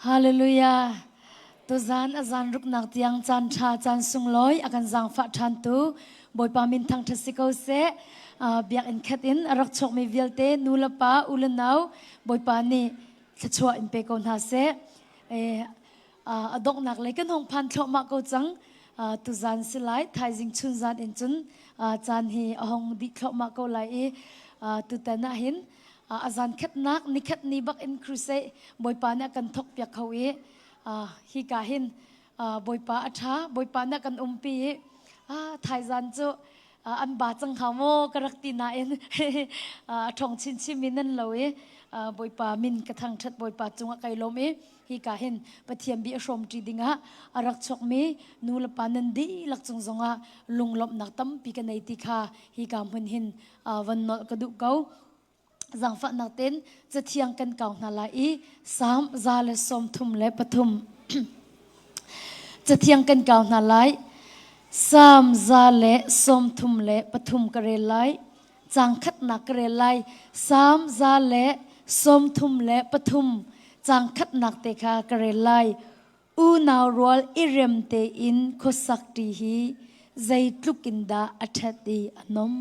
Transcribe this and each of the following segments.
ฮาเลลูยาตัวจานอาจารย์รุกนักเตียงจานชาจานสุงลอยอากันจังฟัดทันตูบอยปามินทางทัศกเสเบียกอินคัดอินรักชกมีวิลเตนูลปาอุลนาวบอยปานี่ขชัวอินเปกอนฮาเสอดกนักเลยกันหงพันทลมากูจังตุจานสิไลไทยจิงชุนจานอินจุนจานฮีหงดิทลมากูไลตุแต่น่าเห็นอาจารย์คัดนักนิคัดนี้บักอินครูเซบอยปาเนี่ยกันทกเปียกเขาฮิกาหินบอยปาอัฐาบอยปาเนี่ยกันปีไทยจันจูอันบาจังเขาโมกรักตีนาเอ็นทองชินชิมินันเลยบอยปามินกระทั่งชัดบอยปาจงไกลมฮิกาหินปะเทียมบีอชมจีดิงรักชกมีนูลปานันดีลักจงจงลุงลบนักตั้มปีกันในติคาฮิกามุนหินวันนกระดูกเกาจังฝันนักเต้นจะเทียงกันเก่านาลายสามซาเลสมทุมและปทุมจะเทียงกันเก่านาลายสามซาเลสมทุมและปทุมกระเรลัยจังคัดนักกระเรลัยสามซาเลสมทุมและปทุมจังคัดนักเตคากระเรลัยอูนาวรอลอิเรมเตอินโคสักตีฮีใจทุกินดาอัฐตีอนม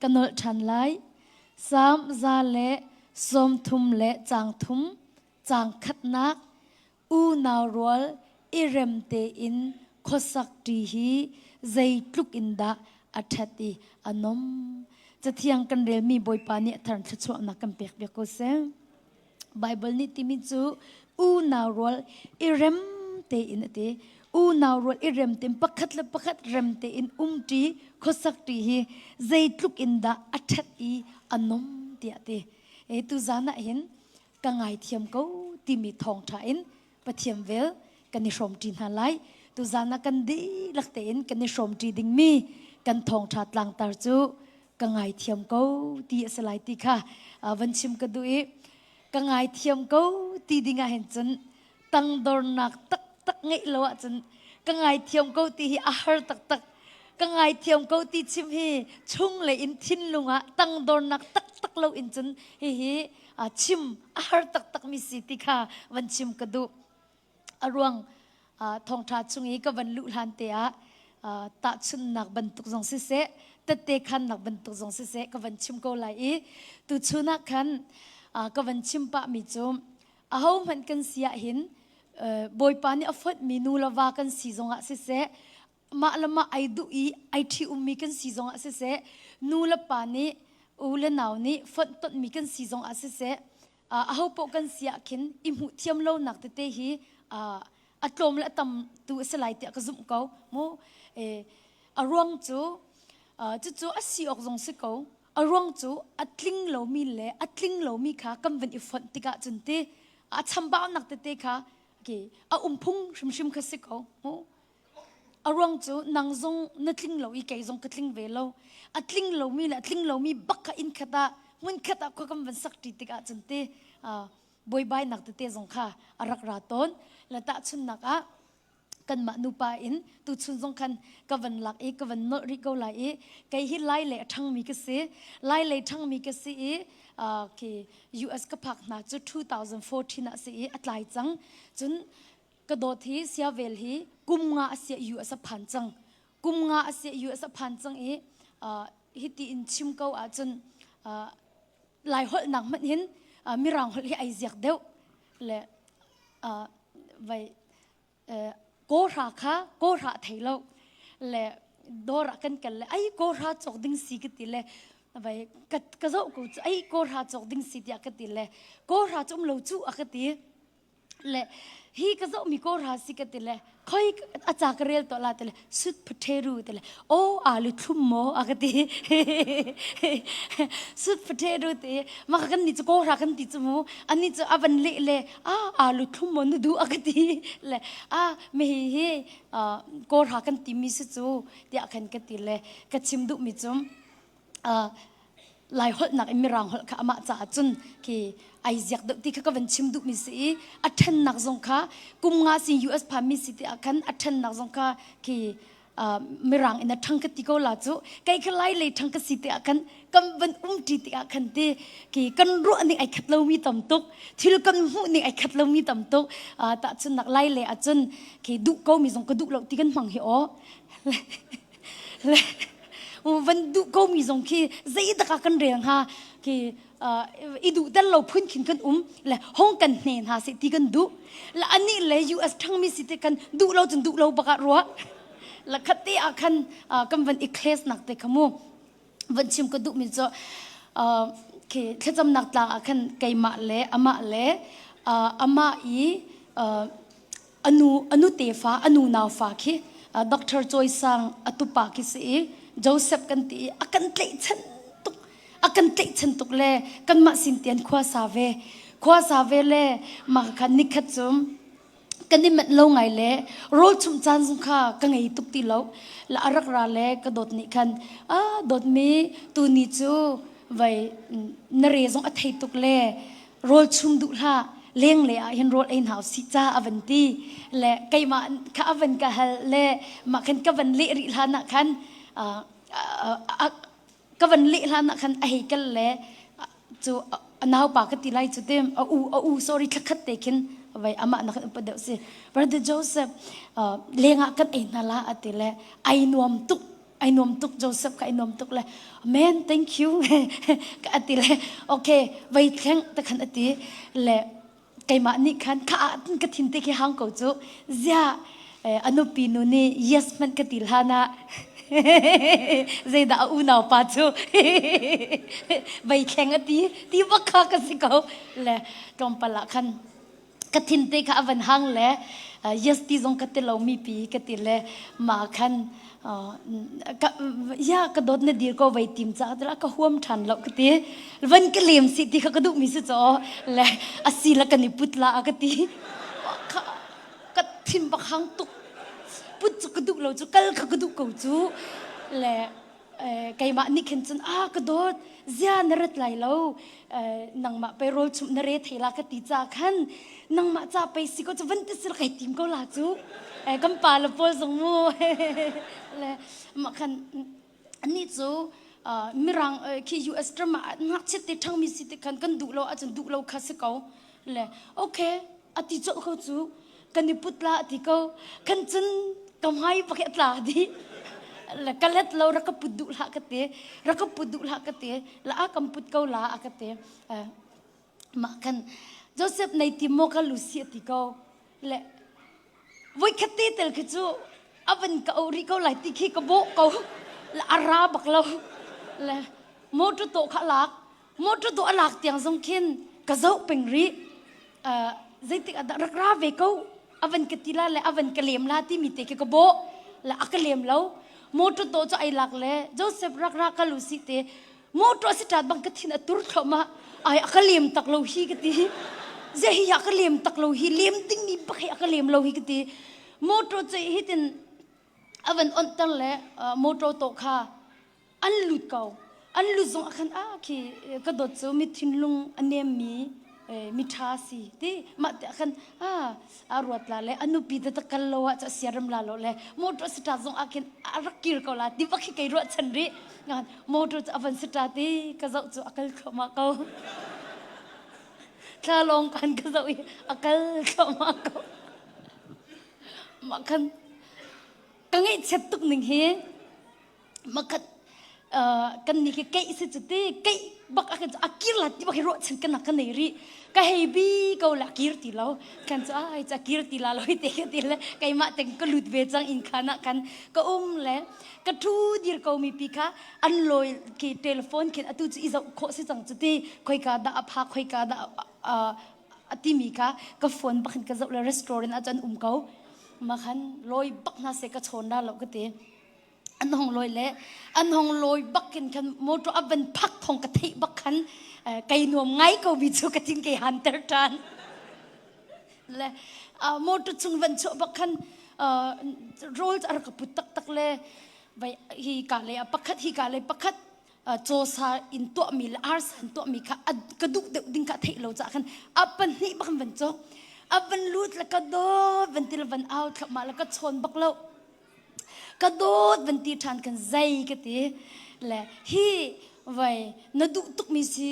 กันนลชันไลสามซาเลสมทุมและจางทุมจางคัดนักอูนาวรอลอิเรมเตอินโคสักตีฮีใจทุกินดาอัฐตีอนมจะเทียงกันเรียมีบอยปานี่ทันชัวนักกันเปียกเปียกก็เซไบเบิลนี่ติมิจูอูนาวรอลอิเรมเตอินเตอูนาวรอลอิเรมเตมปักขัดและปักขัดเรมเตอินตีโคสักตีฮีใจทุกินดาอัฐตีอนมเดียเตตุจานะเห็นกังไงเทียมเขาที่มีทองถ่ายปะเทียมเวลกันนิชมจีนหาไลตุจานะกันดีลักเตนกันนิชมจีดิงมีกันทองถ่าลังตาจูกังไงเทียมเขาที่สลายตีค่ะวันชิมกันดูกังไงเทียมเขาที่ดิ่งเห็นจนตั้งดอร์นักตักตักไงเลวจนกังไงเทียมเขาที่อาหารตักตักกังไงเทียมเขาที่ชิมฮีชุ่งเลยอินทินลุงตั้งดอร์นักตักตักเลวอินจนฮีชิมอาหารตักตักมิสิติค่ะวันชิมกันดูอรวงทองทาชุงนี้ก็วันลุลันเตะตาชุนนักบรรทุกจงเสตเตคันนักบรรทุกจงเสก็วันชิมก็ไหลตุชุนักคันก็วันชิมปะมิจุมเขามันกันเสียหินบอยปานี่อฟดมีนูลาวากันสีจงเสมาละมาไอดูไอที่มีกันสีจงเสนูลปานี่อูเลนาวนี่ฟดต้นมีกันสีจงเสเขาปกันเสียขินอิมุเทียมโลนักเตฮีอัตลมและตำตัวสลายเตะกระซุ่มเขาโมอารวงจูจู่อาศัยออกจงสิเขาอารวงจูอัตลิงโลมีเล่อัตลิงโลมีค่ะกำเป็นอิฟันติกาจุนเตชัมบ้านักเตะค่ะพุ่งชิมค่ะสิเขาโมอารวงจูนางจงนัตลิงโลอีกไก่จงกัตลิงเวโลอัตลิงโลมีเล่อัตลิงโลมีบักค่ะอินขดามันขดาก็กำเป็นสักติติกาจุนเตบอยใบนักเตะจงค่ะอารักราตนและตาชุนนักกันมานุปาอินตุชุนจงคันกวันหลักกวันนริโกไลไกฮิไลเล่ทั้งมีกษีไลเล่ทั้งมีกษีที่ US ก็พักนักจุด2014นักสีอัตไลจังจนกระโดดที่เสียเวลฮีกุมงาเสีย US พันจังกุมงาเสีย US พันจังฮิติอินชิมเกาจนหลายหดหนักมันเห็นมีรังหดที่ไอเสียกเดียวและไว้โกราค่ะโกราไทยเราและดอรักันกันเลยไอ้โกราจอกดิ้งสีกันติเลยไว้กระโจกูไอ้โกราจอกดิ้งสีที่อักติเลยโกราจอมเหลวจู่อักติเลยฮีกระโจมีโกราสีกันติเลยค่อยอาจารย์เรียลตัวละติเลยสุดพเทรูติเลยโอ้อาลุทุ่มโมอักติสุดพเทรูติมากันนี่จะโกรากันติจมูอันนี้จะอันเละเลยอาลุทุ่มโมนดูอักติเลยไม่เฮโกรากันติมิสุจูที่อักขันกันติเลยกระชิมดุมิจุมหลายหดนักมีรังหดข้ามาจ่าจุนที่ไอเสียกดที่เขาเป็นชิมดุมิสีอัฐนักสงฆ์กุมงาสิ US พามิสิที่อาคันอัฐนักสงฆ์ที่ ไม่รังอินทั้งกติกาลาจูไกลขลายเลยทั้งกสิทธิ์กันกันวันจีติอากันที่กี่กันรู้อันนี้ไอ้ขัดเรามีต่ำตุกที่เรากันหูนี่ไอ้ขัดเรามีต่ำตุกแต่จนนักไล่เลยจนกี่ดุเขามีสองกระดุเราที่กันฟังเหรอวันดุเขามีสองที่ใจตะกันเรียงฮะกี่อีดูแต่เราพื้นขินกันและห้องกันเนินหาสิที่กันดุและอันนี้เลยยูเอสทั้งมีสิทธิ์กันดุเราจนดุเราประกาศรัวและคัตติอาคันกำวันอีเคลสนักเตะขมูวันชิมก็ดุมิจ่อแค่จำนักตาอาคันไก่มาเล่อามาเล่อามาอีอนุเตฟ้าอนุนาวฟ้าคีด็อกเตอร์จอยสังอตุปาคิสีโจเซฟกันตีอากันเตะฉันตุกอากันเตะฉันตุกเล่กันมาสินเตียนขวาซาเวเล่มาคันนิคัตซุมกันนี่มันลงไงเล่โรชุมจันสุขะกันไงตุกตีเลาละอารักราเล่ก็โดดนี่คันโดดมีตูนี่จูไว้นเรศงอัฐิตุกเล่โรชุมดุละเลี้ยงเล่เห็นโรเอ็นหาวสิจ้าอวันตีและไกมาข้าอวันกะฮลเล่มาคันกะวันเล่ริลานะคันกะวันเล่ลานะคันไอกันเล่จูนาวปากติไลจูเต็มsorry คัดเตคินไว้อามานักอุปเดชสิ Brother Joseph เลี้ยงกันเองนั่นละอติเล่ไอหนวมตุกโจเซฟกับไอหนวมตุกเล่ Man thank you กับอติเล่โอเคไว้แข่งแต่ขันอติเล่ไก่มานี่ขันข้าอันกทินเตะขี้หางกูจูเจ้าอนุปีนุนี่ yes มันกติลานะเจดาอูนาวปาจูไว้แข่งอติที่วักข้ากันสิเขาเล่กำปละขันกฐินเตะข้าวันหังเล่ยัสติจงกติเรามีปีกติเล่มาคันยากระโดดเนี่ยดีก็ไว้ติมจ้าแต่ละก็ห่วมทันเรากติวันก็เลี้ยมสิที่เขากระดูกมีสุดจ่อเล่อาศิลกันนิพุทธละกติกฐินบักหังตุกพุทธกระดูกเราจูกัลกระดูกกูจูเล่ไก่มานี่เห็นจนกระโดดเจ้านรดไหลเรานังมาไปโรลชุมนเรศเทลากติจ้าขันนังมาจ้าไปสิก็จะวันที่สิลไก่ติมก็ลาจูกำปาลปอลสงมูเลยมาขันอันนี้จูมิรังคียูเอสตรมานักเชิดทั้งมีสิทธิ์กันดูเราอาจจะดูเราคัสเขาเลยโอเคอธิจโเขาจูกันนิพุทธละอธิเขาขันจนกำให้ปากตาดีละกันเล็ดเรารักปุดดุละกันเตะรักปุดดุละกันเตะละอากำปุดเขาละกันเตะมากันโจเซฟในทิโมกัลูเซียติเขาละวันคัตติเตลคิจูอวันก็เอาริเขาไหลติขี้กระโบกเขาละอาราบักเราละโมตุโตขลักโมตุโตอลักเตียงสงขินกระเจ้าเป็นริใจติกระดักราเวเขาอวันกติลาละอวันกะเลมลาที่มีเตะกระโบละอักเลมเราโมตุโตจะไอลักเล่โจเซฟรักกัลูสิเตโมตุสิตาบังกตินตุรเข้ามาไออักเลมตักเราฮีกติเจะฮิอักเลมตักเราฮีเลมติ้งมีบักอักเลมเราฮีกติโมตุจะฮิตินอวันอันตั้งเล่โมตุโตค่ะอันลุดเขาอันลุดจงอันคีกระโดดจะมิทินลุงอันเนมีมิทาสีที่มาแต่กันอารวดลาเล่อนุปีเตะกันโลวะจะเสียรำลาโลเล่โมตุสตาร์จงอากินรักกิรเขาลาที่บักให้รวดฉันรีงานโมตุจะอวันสตาร์ที่กระเจ้าจะอักลเข้ามาเขาถ้าลงกันกระเจ้าอักลเข้ามาเขามากันกังไอเช็ดตุกหนึ่งเฮมากันนี่คือไก่สิจุดที่ไก่บักอากิรละที่บักให้รถฉันกันนักกันไหนรีก็ให้บีก็ละกิรติเรากันจะจะกิรติเราเลยเตะติเลยไก่มาแต่งก็หลุดเวจังอินขานักกันก็เลยก็ทูดีร์ก็มีปีค่ะอันลอยคือโทรศัพท์คือตุจีจะโคสิจังจุดที่คอยกาดาพักคอยกาดาที่มีค่ะก็โฟนบักกันจะเลยรีสอร์ทอาจารย์เขามาขันลอยบักน่าเสกชนได้เราก็เตะอันห้องลอยเละอันห้องลอยบักกันกันโมตัวอับเป็นพักของกะทิบักขันไก่หนุ่มไงก็วิจูกะทิงไก่ฮันเตอร์ทันเละโมตัวจุงวันโชบักขันโรลอะไรกับปุตตักเลยไปฮีกาเลยปักขัดฮีกาเลยปักขัดโจซาอินตัวมีลอาร์สันตัวมีค่ะกระดูกเด็กดิ้งกะทิเราจะกันอับเป็นนี่บักวันโจอับเป็นลูดแล้วก็โดดวันที่ละวันเอาขับมาแล้วก็ชนบักเรา กระโดดวันตีทานกันใจกันตีแหละฮีไว้นดุตุกมีสิ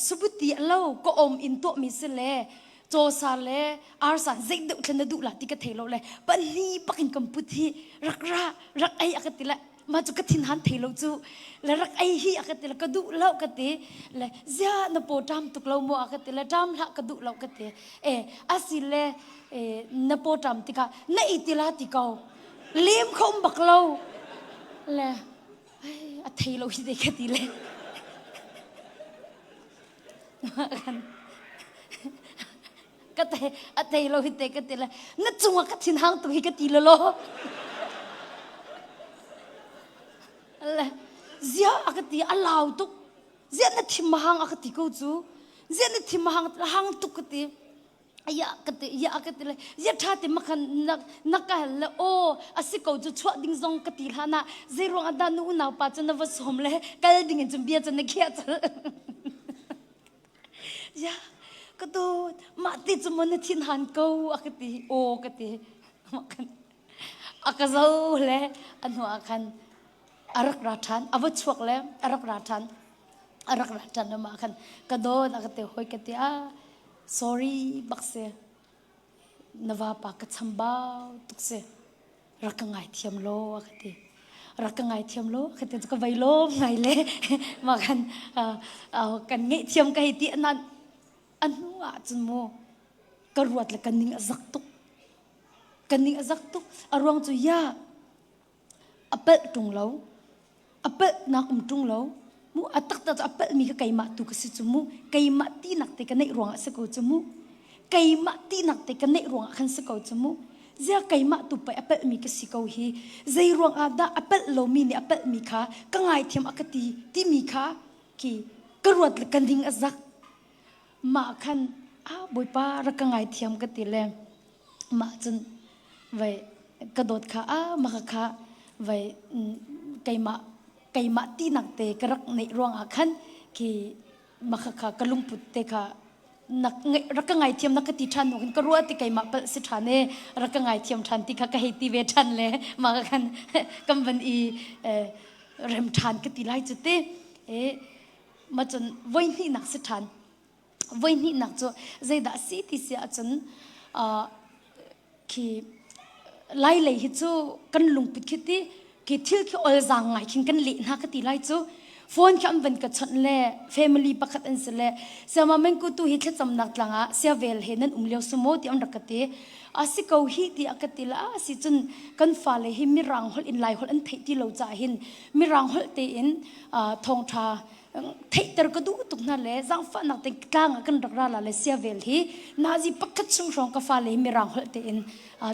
สบุติเล่าก็อมอินตัวมีสิเลโจซาเลอาร์สันเจ็ดดุขนดุละที่กระเทโลเลยปันนี้ปักอินกัมพูทีรักไอ้อากติละมาจุกทินหันเทโลจูและรักไอ้ฮีอากติละกระดุเล่ากติและเจ้านโปดามตุกเล่าโมอากติละดามละกระดุเล่ากติอาศิเลนโปดามติกาในอิติลาติกาเลี้ยมคมบักเล่าและอะเทโลฮิเดกติเลยก็เตะอะเตะเราหิเตะก็เตะเลยนั่นจงว่าก็ทิ้งหางตัวหิก็ตีเลยล้ออะไรเสียอะก็ตีอะไรตุกเสียนั่นทิ้งมาหางอะก็ตีกูจูเสียนั่นทิ้งมาหางตุกก็ตียาก็ตียาก็ตีเลยเสียท่าตีมาขันนักกันเลยโอ้อาศัยกูจูชัวดิ้งซงก็ตีหานะเสียรวงอันดานูน่าป้าจะนับว่าสมเลยก็เลยดิ้งจุ่มเบียจะนักเขียดยากระโดดมาติดจมันทินหันกูอักติโอกติมาคันอักเจ้าเลยอันหัวคันอารักราชันอวัชวกเลยอารักราชันมาคันกระโดดอักติหอยกติsorry บักเสนว่าปากกชัมบ้าตุกเสรักง่ายเทียมโลอักติรักง่ายเทียมโลอักติก็ไวโลไงเลยมาคันเอากันง่ายเทียมกันให้ตีนั้นอันนู้นจนโมกระวดเลยกันนิ่งอักตุกอารมณ์จุยาอัปเปิลตรงเราอัปเปิลนักตรงเรามูอัตักตาอัปเปิลมีก็ไก่มาตุกสิจมูไก่มาตีนักแต่กันในรวงสกุลจมูไก่มาตีนักแต่กันในรวงขันสกุลจมูเจ้าไก่มาตุไปอัปเปิลมีก็สิกเอาฮีใจรวงอาดาอัปเปิลโลมีเนี่ยอัปเปิลมีขาก็ง่ายเทียมอักตีที่มีขาคีกระวดเลยกันนิ่งอักมาคันบุยป้ารักง่ายเทียมกติเลมาจนไว้กระโดดขามาขาไว้ไก่มาตีนักเตะกระรักในรวงอาคันที่มาขากระลุงปุตเตะนักรักง่ายเทียมนักติชันกันก็รู้ที่ไก่มาเปิดสิทานเนรักง่ายเทียมทันที่ข้าก็ให้ตีเวทันเลยมาคันกำบันอีเริ่มทันกติไล่จุดเตะมาจนวันนี้นักสิทานวันนี้นักจะใจด่าสิที่เสียจนที่ไล่เลยฮิจูกันลุงปิดคิดที่ทิลที่อลจางไงคิงกันเลี้ยนักติไล่จูโฟนแค่อันเป็นกระชันเล่ family ปักขัดอันเสล่เสียมาเมงกูตูฮิตจำนักหลังเสียเวลเห็นนั่นเลี้ยวสมอที่อันรักติอาศัยเขาฮิตที่อักติละอาศัยจนกันฟ้าเลยหิมิรังฮอลอินไลฮอลอันเทที่เราจ่าหินมิรังฮอลเตอินทองชาเทตรก็ดูตุกนั่นเลยจังฟ้านักเตะกลางกันรักราเลยเสียเวลฮีนาจีปักขัดชุ่มชงกับฟ้าเลยมิรังฮอลเตอิน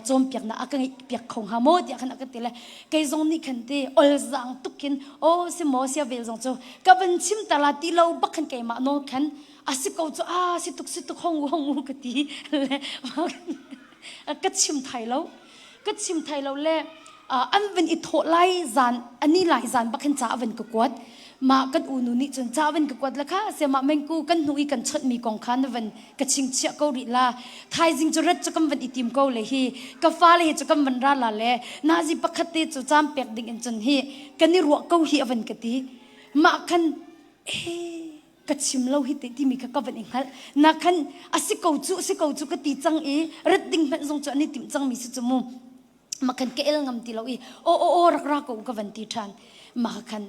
โจมเปียกนะอากันเปียกของฮามอดอยากนักติเลยแกจงนี่คันเตอลจังตุกินโอ้เสียหมอเสียเวลจงโจกับเป็นชิมตลาดที่เราบักขันแกมาโนคันอาศัยเขาโจสิตุกห้องกติเลยก็ชิมไทยเราเล่อันเป็นอิทโธไลจานอันนี้หลายจานบักขันจ้าเป็นกกวดมากันอูนุนี่จนจ้าเป็นกกวดละค่ะเสียมาเมงกูกันนุยกันชัดมีกองคันเป็นกระชิงเชี่ยเกาหลีลาไทยจิงจุดจะกำเป็นอิติมเกาเลยฮีกาฟ้าเลยจะกำเป็นราลาเล่นาจีปักขัดเตจะจามเปียกดิ่งจนฮีกันนี่รัวเกาฮีเป็นกติมากันกัดชิมเล่าฮิตที่มีข้าเป็นอิงฮัลนักขันสิเกาจูกติจังรัดดิ่งเป็นทรงจวนนี่ติมจังมีสิจมูมาคันเกลงำตีเราโอ้รักกูกันตีทันมาคัน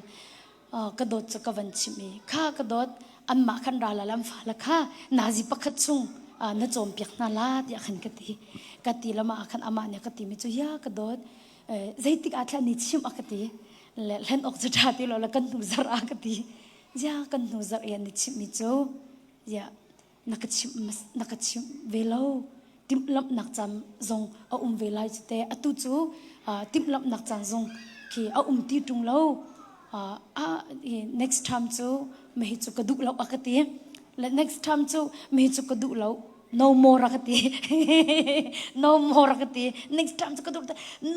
กระโดดจะกันชิมีข้ากระโดดอันมาคันราละลำฟ้าละข้านาจิปักขัดซุงน่าโจมเปียกนาลาดอยากขันกติละมาคันอามาเนี่ยกติมิจุยากระโดดใจติกอาทลานิชิมกติเล่นออกจะทัดที่เราละกันหนูจารากติยากันหนูจารยันนิชิมิจูยานักชิมเวลาติมลับนักจำจงเอาเวลาจุดเตะตุจูติมลับนักจำจงที่เอาตีตรงเราnext time จูไม่ให้จุกระดูกเราอักติและ next time จูไม่ให้จุกระดูกเรา no more อักติ no more อักติ next time จุกระดูก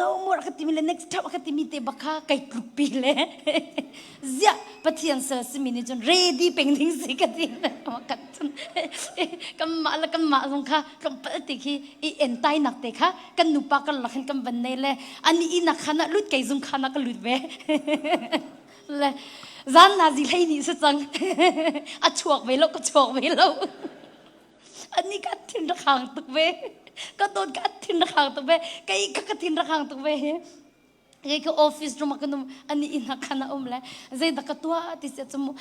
no more อักติมีเลย next time อักติมีเตะบักข้าไก่กรุบปีเลยเจ้าปฏิญาณเสร็จสิมินิจน ready เป็นทิ้งสิกติเลยมากัดจนก็ กันมาสงค่ะกันปฏิทิอีเอ็นไตนักเตะค่ะกันนุปากันหลักกันบันเนเลยอันนี้อีนักขณะลุดไก่ซุงขณะก็ลุดเว้เลยจานนาจิเลยนี่สัจังอัดชวกไปแล้วก็ชวกไปแล้วอันนี้กัดทินระคังตุกเว้ก็โดนกัดทินระคังตุกเว้ก็อีกกัดทินระคังตุกเว้ไอ้ก็ออฟฟิศตรงมากันนุ่มอันนี้อินักขณะเลยใจดักตัวที่เสียจมูก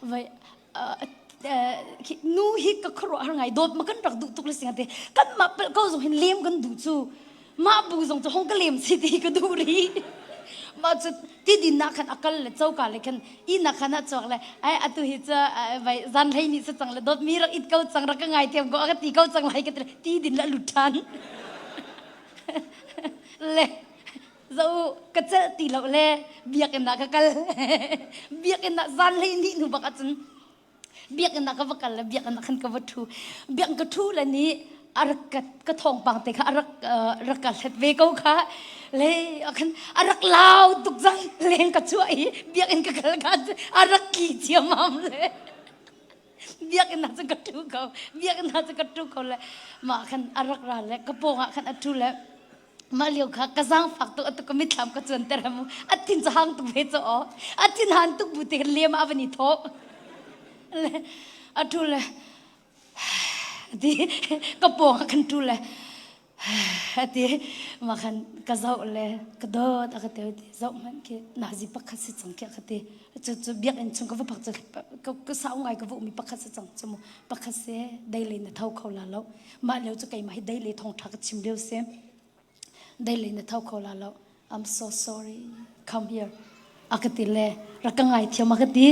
ไว้นูฮิกก็ครัวอะไรโดดมากันรักดูตุกเลยสิงห์เตกันมาเปิดก็ส่งเห็นเลี้ยมกันดูจูมาบูส่งจะห้องก็เลี้ยมสิทีก็ดูรีมาจะที่ดินนักขันอักเลยเจ้ากันเลยขันอีนักขันจอกเลยไอ้อตุหิจะไว้จันให้นี่สัจังเลยโดดมีรักอิดเก้าจังรักก็ไงเทียมก็อักตีเก้าจังไรกันที่ดินละหลุดทันเลยเจ้าก็จะตีเราเลยเบียกันนักกันเบียกันนักจันให้นี่หนูบอกจันเบียกันนักก็ว่ากันเลยเบียกันนักขันก็วัตถุเบียกันก็ทูเลยนี้อารักก็ทองปังเตะค่ะอารักกันเล็ดเวก้ค่ะเลยขันอารักลาวตุกจังเลี้ยงก็ช่วยเบียกันก็กันอารักกี่เจียมามเลยเบียกันนักจะกระทูเขาเบียกันนักจะกระทูเขาเลยมาขันอารักรานเลยก็โป่งขันอัดทูเลยมาเลี้ยวค่ะกระซังฝักตัวอัตุก็ไม่ทำก็จนแต่ละมุอัดทินจะหังตุกเวจอ๋ออัดทินหันตุกบุตรเลี้ยมอาวันนี้ท้อเลยอัดทูเลยที่ก็โป่งขันทูเลยที่มาขันกระเจ้าเลยกระโดดอะไรเดี๋ยวเจ้ามันแค่น่าจะปักขัดสิจังแค่ขัดจะเบียกเองชงก็ว่าปักจะก็สาวไงก็ว่ามีปักขัดสิจังจมูกปักขัดเสียได้เลยนะเท่าเขาแล้วมาแล้วจะไกลมาให้ได้เลยทองทักชิมเดียวเสียได้เลยนะเท่าเขาแล้ว I'm so sorry come here อากติเลยรักง่ายเที่ยวมากติ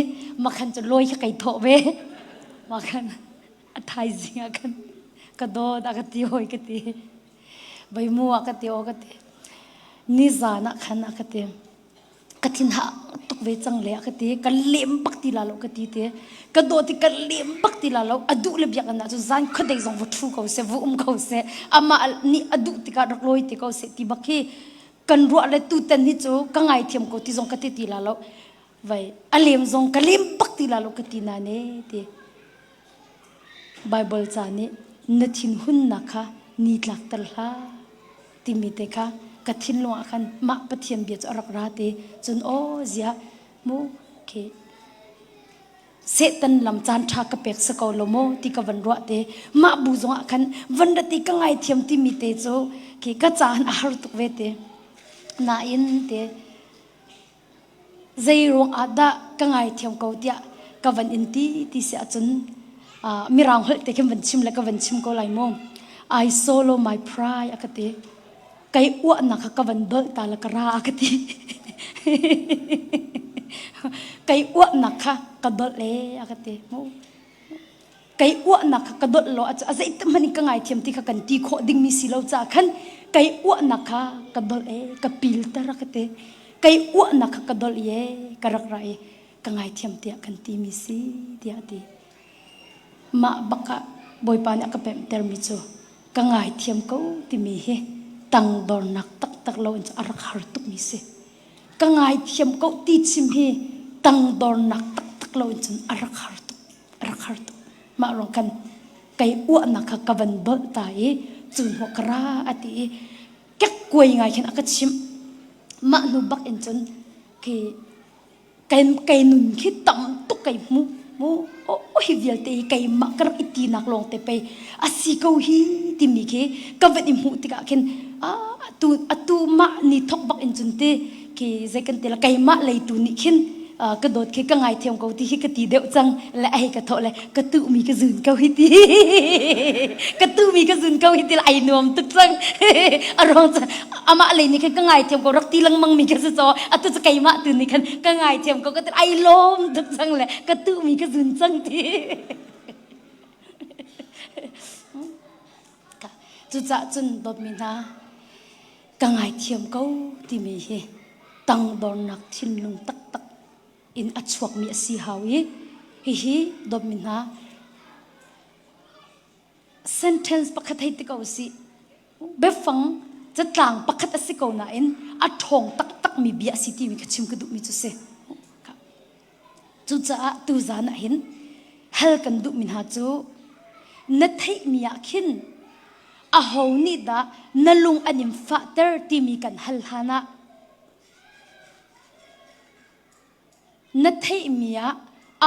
มาขันจะลอยแค่ไก่โถเวมาขันไทยสิงกันกระโดดอากติโอยกติใบมัวกติโอกตินิจานะขันอากติกตินหาตุกเวจังเลยอากติกันเลี้ยมปักติลาโลกติเตกระโดดที่กันเลี้ยมปักติลาโลอดุเลบยักกันนะจุดนั้นคนเด็กส่งวัตถุเขาเสวุ้มเขาเสอามานี่อดุที่การรักลอยที่เขาเสที่บักฮีกันรัวเลยตุตันนี่จูกังไงเทียมเขาที่ส่งกติติลาโลไว้อเลี้ยมส่งกันเลี้ยมปักติลาโลกตินาเนติไบเบิลจานี่นัทินหุ่นนะคะนิดลักตลาติมิเตค่ะกัทินลงอาคันมาปะเทียมเบียดอรักราตีจนโอเสียมูเคเสตันลำจานชากระเปกสกอลโมที่กวันรัวเตมาบูจงอาคันวันดติกังไอเทียมติมิเตโจเคกะจานอารุตุเวเตนาอินเตใจรงอาดะกังไอเทียมเกาเตียกวันอินตีที่เสียจนมีรางเหลแต่แค่วันชิมและก็วันชิมก็ไหลมง I swallow my pride อากติไก่อ้วนนะคะก็วันเบิกตาละกระอากติไก่อ้วนนะคะกระโดดเลยอากติโมไก่อ้วนนะคะกระโดดโลอาจจะอิตมันนี่ก็ไงเทียมที่เขากันตีโคดิ้งมีสิเราจะขันไก่อ้วนนะคะกระโดดกระปิลตระอากติไก่อ้วนนะคะกระโดดกระรักไรก็ไงเทียมที่กันตีมีสิเดียดีมาบักกะบอยปานอักเป็นเทอร์มิจูกังไงเทียมเขาที่มีเฮตังดอนนักตักตักเราจะอารักหาตุกมีเสกังไงเทียมเขาตีชิมเฮตังดอนนักตักตักเราจะอารักหาตุกมาลองกันไก่อ้วนนักกวันเบิดตายจุนหัวกระอติแก๊กกวยไงฉันอักชิมมาหนูบักเอ็นจนไก่หนุนคิดต่ำตุกไก่มูโอ้ฮิวิลเตยไก่มักกระอิตีนักลงเตไปอาศิกาฮีติมิเคกวันอิมูติกาเข็นตูมานี่ทอกบักอินจุนเตเคใจกันเตละไก่มาเลยตูนี่เข็นกระโดดเคกังไงเทียมเขาที่กระตีเดียวจังและไอ้กระโถเลยกระตูมีกระสุนเขาฮิตีกระตูมีกระสุนเขาฮิตีละไอ้นวมตึกจังอารมณ์จะอามาเลยนี่กังไงเทียมเขารักตีลังมังมีกระสุนจอตุจะไก่มาตูนี่กันกังไงเทียมเขาก็จะไอ้ลมตึกจังเลยกระตูมีกระสุนจังทีจุจะจุนดดมินากังไงเทียมเขาที่มีตังดอนนักทิ้งลงตักอินอัจฉริยะสีหาวิฮิดอมินา sentence ปักขัดให้ติกเอาสิเบฟังจะต่างปักขัดสิกเอาหน่าอินอัดทองตักมีเบียสิที่มีขชิมกระดูมีจุเสจุจ้าตูจานะเห็นเฮลกันดูมินหาจู na thei mia khin a ho ni da nalung anim father ti mi kan hal hana na thei mia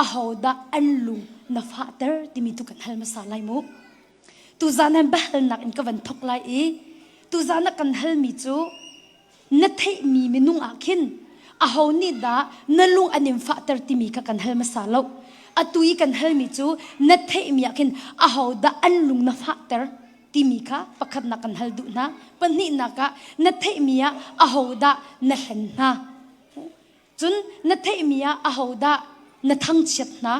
a ho da an lung na father ti mi tu kan hal masalai mu tu zana bahal nak in ka van thok lai e tu zana kan hal mi chu na thei mi minung akhin a ho ni da nalung anim father ti mi ka kan hal masalo atui kan hal mi chu na thei mi akhin a ho da an lung na father ti mi kha pakhat na kan hal du na pani na ka na thei mi a ho da na hlan na chun na thei mi a ho da na thang chet na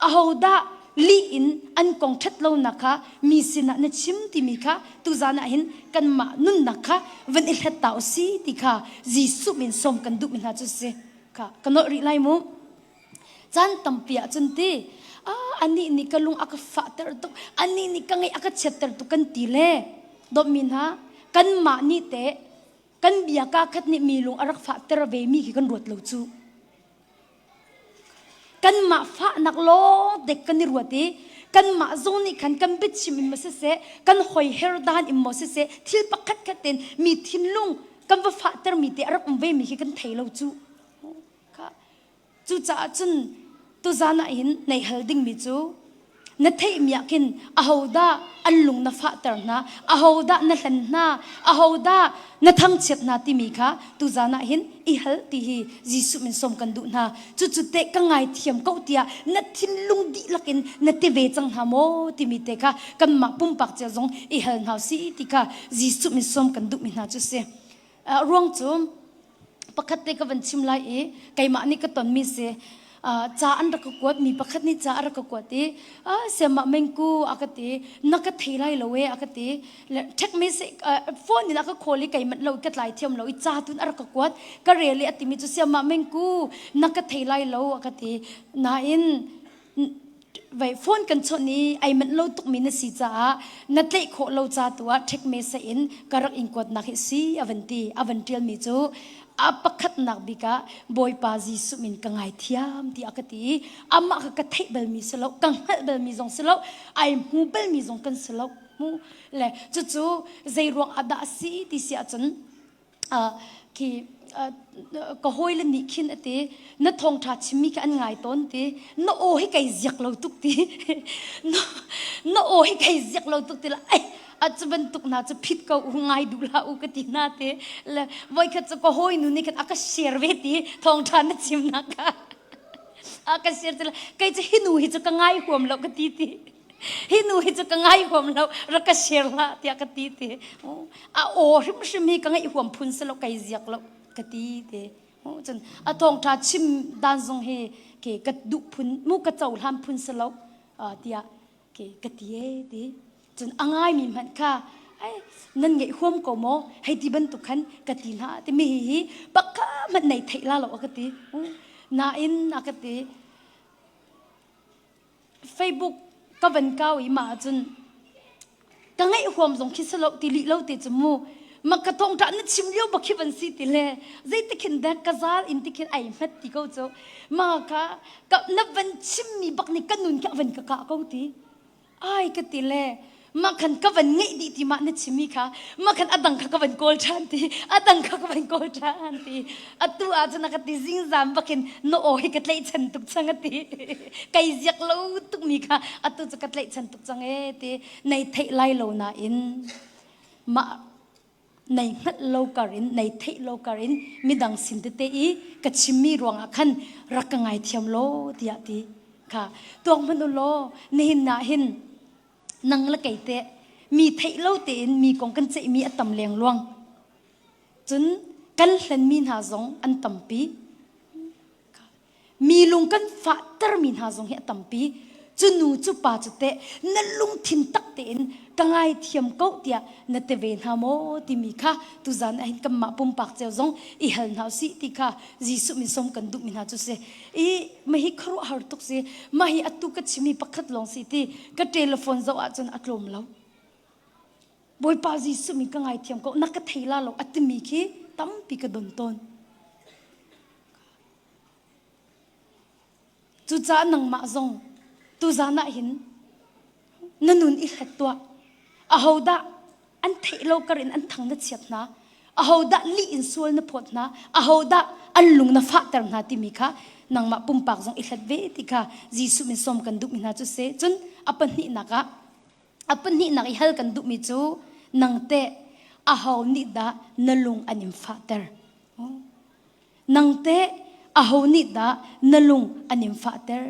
a ho da li in an kong that lo na kha mi sina na chim ti mi kha tu zana hin kan ma nun na kha van il het tau si ti kha jisu min som kan du min ha chu se kha kano ri lai mu chan tampia chun ti ani ni kalung aka father to ani ni kangai aka chetter to kan ti le do min ha kan ma ni te kan bia ka khat ni mi lung arak father ve mi ki kan ruat lo chu kan ma fa nak lo dek kan ni ruati kan ma zoni kan bit chim in se kan hoi her dan im mo se thil pakhat khaten mi thin lung kan va father mi te arak ve mi ki kan thei lo chu ka chu cha chun tu zana in nei holding mi chu na thei mia kin a hoda allung na father na a hoda na hlan na a hoda na thang chet na ti mi kha tu zana hin I hal ti hi jisu min som kan du na chu chu te ka ngai thiam ko tia na thin lung di lakin na te ve chang ha mo ti mi te kha kan ma pum pak che zong I hal hau si ti kha jisu min som kan du mi na chu se ruang chu pakhat te ka van chim lai e kai ma ni ka ton mi se cha an ra ka kwat mi pakhat ni cha ra ka kwati sema mengku akati naka thailai lowe akati thek me se phone ni naka kholi kai mat lo kat lai thiam lo I cha tun ar ka kwat ka reli atimi chu sema mengku naka thailai lo akati na in vai phone kan choni ai mat lo tuk mi na si cha na tlei kho lo cha tua thek me se in karak in kwat na hi si avantil mi chu apakhat nak bika boy pa jisu min kangai thiam ti akati ama ka thei bel mi selo kang hal bel mi jong selo ai mu bel mi jong kan selo mu le chu zai ruang ada si ti sia chun ki ko hoile ni khin ate na thong tha chimi ka an ngai ton ti no o hi kai ziak lo tuk ti no o hi kai ziak lo tuk ti la ai achaban tuk na cha phit ka u ngai du la u ka ti na te la voi kha cha ko hoi nu ni khat aka share ve ti thong tha na chim na ka aka share tla kai cha hinu hi cha ka ngai hom lo ka ti hinu hi cha ka ngai hom lo ra ka share la ti aka ti a o hrim shmi ka ngai hom phun sa lo kai ziak lo ka ti te chan a thong tha chim dan zong he ke ka du phun mu ka chau lam phun sa lo tia ke ka ti e ti chun angai mi man kha ai nan ngai hom ko mo hei ti ban tu khan ka ti na ti mi hi pakka man nei thei la lo ka ti na in akati Facebook ka ban kaw I ma chun ka ngai hom jong khisalo ti li lo ti chumu makatong ta na chimlio bakhi ban si ti le zai ti khin da kazal in ti khin ai mat ti ko cho ma ka na ban chimmi bakni kanun ka van ka ko ti ai ka ti le makan ka van ngai di ti ma na chimi kha makan adang ka van kol chan ti adang ka van kol chan ti atu a chana ka ti zing zam bakin no o hi ka tlei chan tuk chang ti kai ziak lo tuk mi kha atu cha ka tlei chan tuk chang e ti nei thei lai lo na in ma nei ngat lo karin nei thei lo karin midang sin te I ka chimi ruang akhan rakangai thiam lo ti ati kha tong manu lo nehin na hin nang la kai te mi thei lo te in mi kong kan chei mi atam leng luang chun kan hlan min ha zong an tampi mi lung kan fa tar min ha zong he tampi chu nu chu pa chu te na lung thin tak te in kangai thiam ko tia na te ven ha mo ti mi kha tu zan ain kam ma pum pak cheu zong I hal nau si ti kha jisu min som kan du min ha chu se I mahi khru har tuk se mahi atu ka chimi pakhat long si ti ka telephone zo a chun atlom lo boy pa jisu mi kangai thiam ko na ka theila lo atmi khi tam pi ka don ton chu cha nang ma zong tu zana hin nanun i hlet tua ahoda an theilo karin an thang na chiat na ahoda li in sual na phot na ahoda an lung na fa tar na ti mi kha nang ma pumpak jong i hlet ve ti kha jisu min som kan du mi na chu se chun apan ni naka apan ni nak i hal kan du mi chu nang te aho ni da nalung anim fa tar nang te aho ni da nalung anim fa tar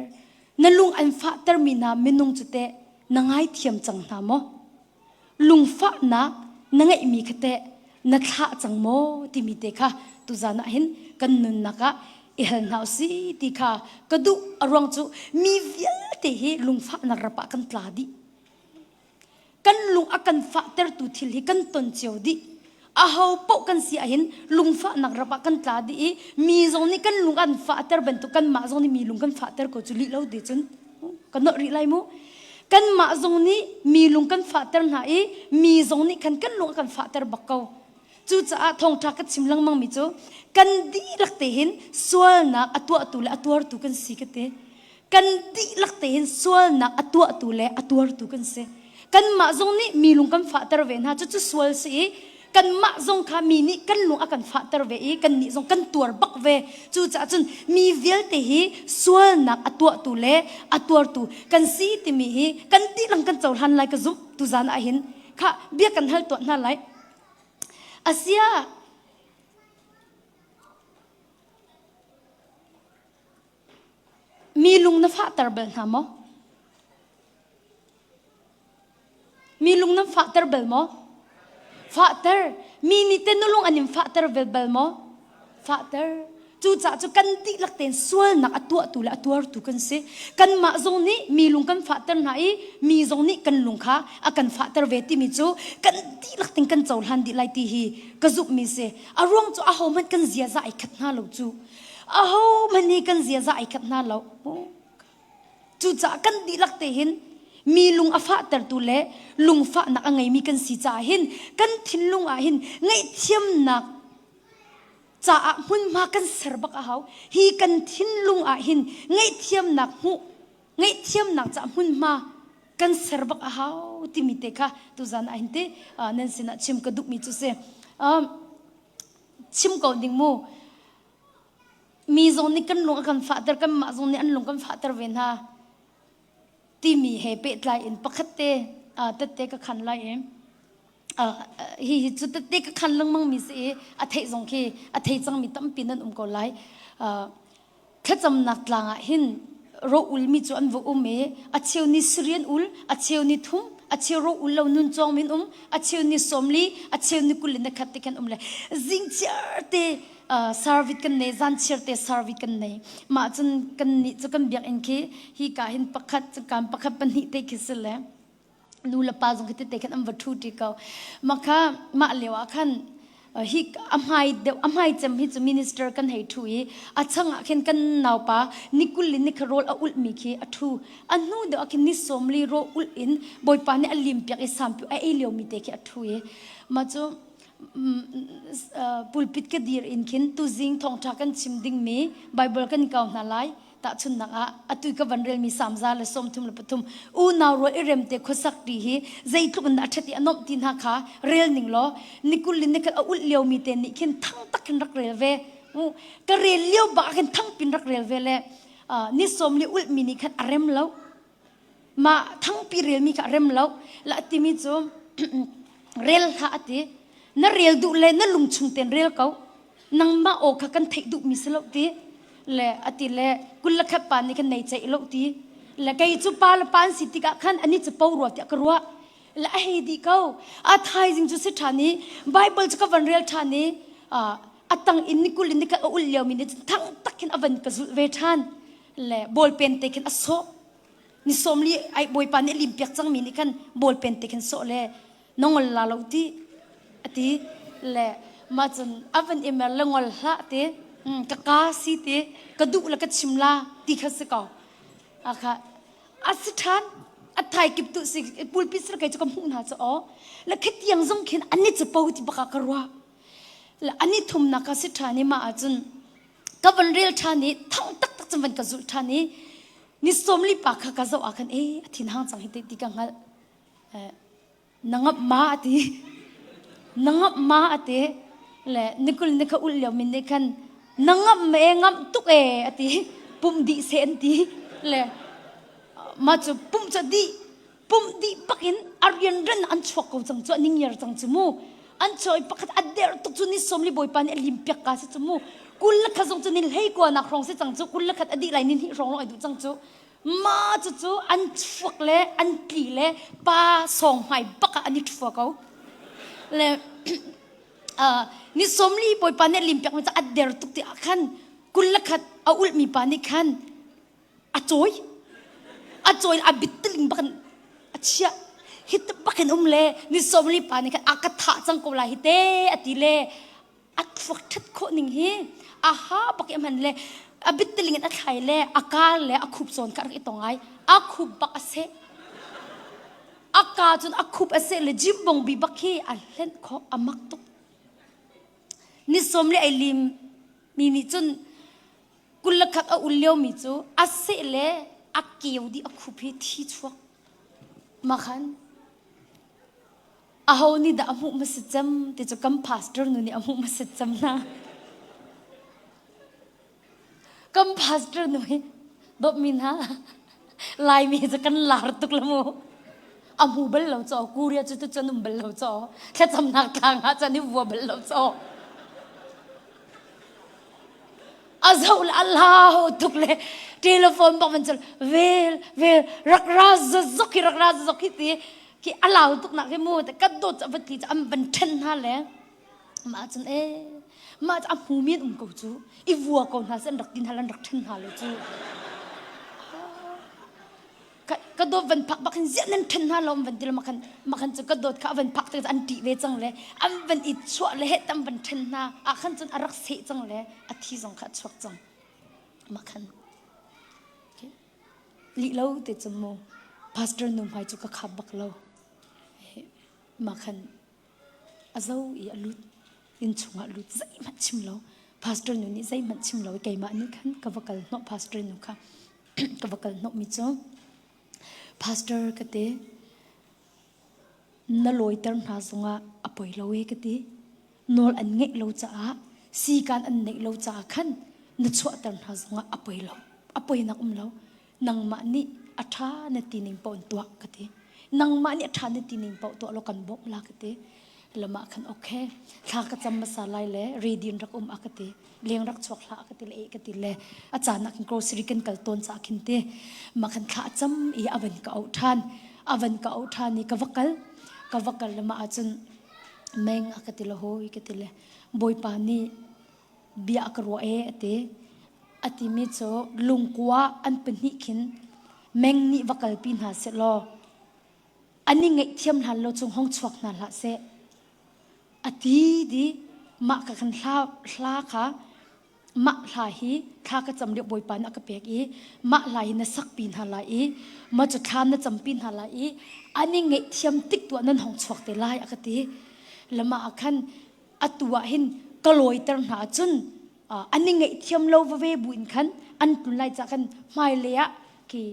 nalung an fa tar mi na minung chu te nangai thiam chang na mo lung fa na nangai mi khate na tha chang mo ti mi te kha tu zana hin kan nun naka i hal nau si ti kha kadu arong chu mi vial te hi lung fa na rapa kan tla di kan lung akan fa ter tu thil hi kan ton cheu di aho po kan si ahin lung fa nak rapa kan tla di mi zong ni kan lung an fa ter ben tu kan ma zong ni mi lung kan fa ter ko chu li lo de chun kan no ri lai mo kan ma zong ni mi lung kan fa ter na mi zong ni kan lung kan fa ter bakau chu cha thong tha ka chimlang mang mi chu kan di lak te hin sual nak atwa tu le atwar tu kan si ka te kan di lak te hin sual nak atwa tu le atwar tu kan se kan ma zong ni mi lung kan fa ter ve na chu sual si kan ma zong kha mi ni kan lung akan fa ter ve kan ni zong kan tuar bak ve chu cha chun mi vel te hi sual nak atwa tu le atwar tu kan si ti mi hi kan ti lang kan chol han lai ka zum tu zan a hin kha bia kan hal to na lai asia mi lung na fa ter bel na mo mi lung na fa ter bel mo Father, mini tenulong anim Father bel mo. Father, chu cha chu kan ti lak ten sual nak atwa tu la atwar tu kan se kan ma zong ni mi lung kan Father na mi zong ni kan lung kha akan Father ve ti mi chu kan ti lak ten kan chol han di lai ti hi ka zup mi se arong chu aho man kan zia za ai khat na lo chu aho man ni kan zia za ai khat na lo chu cha kan di lak te hin mi lung afa tar tu le lung fa nak angai mi kan si cha hin kan thin lung a hin ngai thiam nak cha mun ma kan serbak a hau hi kan thin lung a hin ngai thiam nak hu ngai thiam nak cha mun ma kan serbak a hau ti mi te kha tu zan a hin te nan sina chim ka duk mi chu se chim ko ding mo mi zon ni kan lung kan fa tar kan ma zon ni an lung kan fa tar ven ha mi he pe tlai in pakhatte tatte ka khan lai hi chu tatte ka khan lang mang mi se a thei jong khi a thei chang mi tam pinan ko lai khacham nak tlanga hin ro ul mi chu an vo me a cheu ni srian ul a cheu ni thum a cheu ro ul lo nun chong min a cheu ni somli a cheu ni kulin na khatte kan le zing charte sarvit kan nei zan cherte sarvit kan nei ma chun kan ni chu kan biak en ki hi ka hin pakhat chu kan pakhat pan hi te kisle nu la pa jong te kan am wathu ti ka makha ma lewa khan hi amhai chem hi chu minister kan hei thu a changa khen kan naw pa nikul ni kharol a ul mi khi a thu anu de akin ni somli ro ul in boy pa ni alim pyak e sampu a elio mi te ki a thu ma chu pulpit ke dir in kin tu zing thong tha kan chimding me bible kan kaw na lai ta chun na atui ka vanrel mi samza le som thum le pathum u naw ro irem te khosak ti hi zei thuk na thati anom tin ha kha rel ning lo nikul lin ka ul leo mi te ni kin thang tak kin rak rel ve ka rel leo ba kin thang pin rak rel ve le ni som li ul mi ni khan arem lo ma thang pi rel mi ka rem lo la ti mi chu rel ha ati na rel du le na lung chung ten rel kau nang ma o kha kan thei du mi selo ti le ati le kul la kha pa ni kan nei chai lo ti le kai chu pa la pan si ti ka khan ani chu pau ro ti ka ro la he di kau a thai jing chu se thani bible chu ka van rel thani atang in ni kul ni ka ul leo mi ni thang takin avan ka zul ve than le bol pen te kin aso ni somli ai boy pa ni lim pyak chang mi ni kan bol pen te kin so le nongol la lo ti ati le ma chun avan email langol ha te ka si te ka du la ka chimla ti kha se ka akha asithan athai kip tu si pulpit sir kai chu kam hung na cha o la khitiang jong khin ani chu pau ti baka karwa la ani thum na ka si thani ma achun ka van rel thani thang tak cham van ka zul thani ni somli pa kha ka zo akhan thin hang chang hi te ti ka ngal nangap ma ati le nikul nika ulyo min nikan nangap me ngam tuk ati pum di sen ti le ma chu pum di pakin aryan ran an chok ko chang chu ning yer chang chu mu an choi pakat ader tuk chu ni somli boy pan limpiak ka chu mu kul la khazong chu nin hei ko na krong se chang chu kul la khat adi lai nin hi rong lo du chang chu ma chu an chok le an ki le pa song hai baka ani thwa ko le ni somli boy pan limpiak ma cha ader tuk ti akhan kul la khat aul mi pa ni khan a choi a bitling bakan achia hit bakan le ni somli pa ni khan akatha chang ko la hite atile at phok that kho ning hi aha bakem han le a bitling at khai le akal le a khup son kar itongai a khup bak ase aka chun a khup ase le jimbong bi bakhi a len kho amak tuk ni somli ai lim mi ni chun kulakhat a ullyo mi chu ase le akiu di akhupi thi chuak makhan aho ni da amu masacham te chu kam pastor nu ni amu masacham na kam pastor nu do min ha lai mi cha kan lar tuk lamu amu bal lo cho kuria chu chu num bal lo cho kha cham nak thang ha cha ni wo bal lo cho azul allah tukle telephone bak manchal vel rak raz zoki ti ki alau tuk na ke mu te kaddo chabati am ban then ha le ma chan ma cha hu mi ko chu I vua ko na san rak tin halan rak then ha lo chu kaddo van pak bakin zian nan then ha lo van til makan chu kaddo ka van pak te an ti ve chang le am van I chwa le he tam van then na a khan chun arak se chang le a thi jong kha chwak chang makan li lo te chmo pastor num hai chu ka khab bak lo makan azau I alut in chunga lut zai mat chim lo pastor nu ni zai mat chim lo kai ma ni khan ka vakal no pastor nu kha ka vakal no mi cho pastor kate na loi tar na zonga apoi lo e kate nol an ngek lo cha a si kan an nek lo cha khan na chwa tar na zonga apoi na lo nang ma ni atha na tining pon tua kate nang ma ni atha na tining pon to lo kan bok la kate lama khan okay tha ka cham masala le redin rak akate leng rak chok la akate le kate le achana kin grocery kan kal ton cha khin te makhan kha cham I avan ka au than ni ka vakal lama achun meng akate lo hoi kate le boy pa ni bia akro ate ati mi cho lungkwa an pani khin meng ni vakal pin ha se lo ani ngai thiam han lo chung hong chuak na la se ati di ma ka khan hla kha ma hla hi kha ka cham le boy pan aka pek I ma hla hi na sak pin hala I ma chu than na cham pin hala I ani ngai thiam tik tu nan hong chuak te lai akati lama khan atua hin kaloi tar na chun ani ngai thiam lo ve buin khan an tun lai cha khan mai le ya ki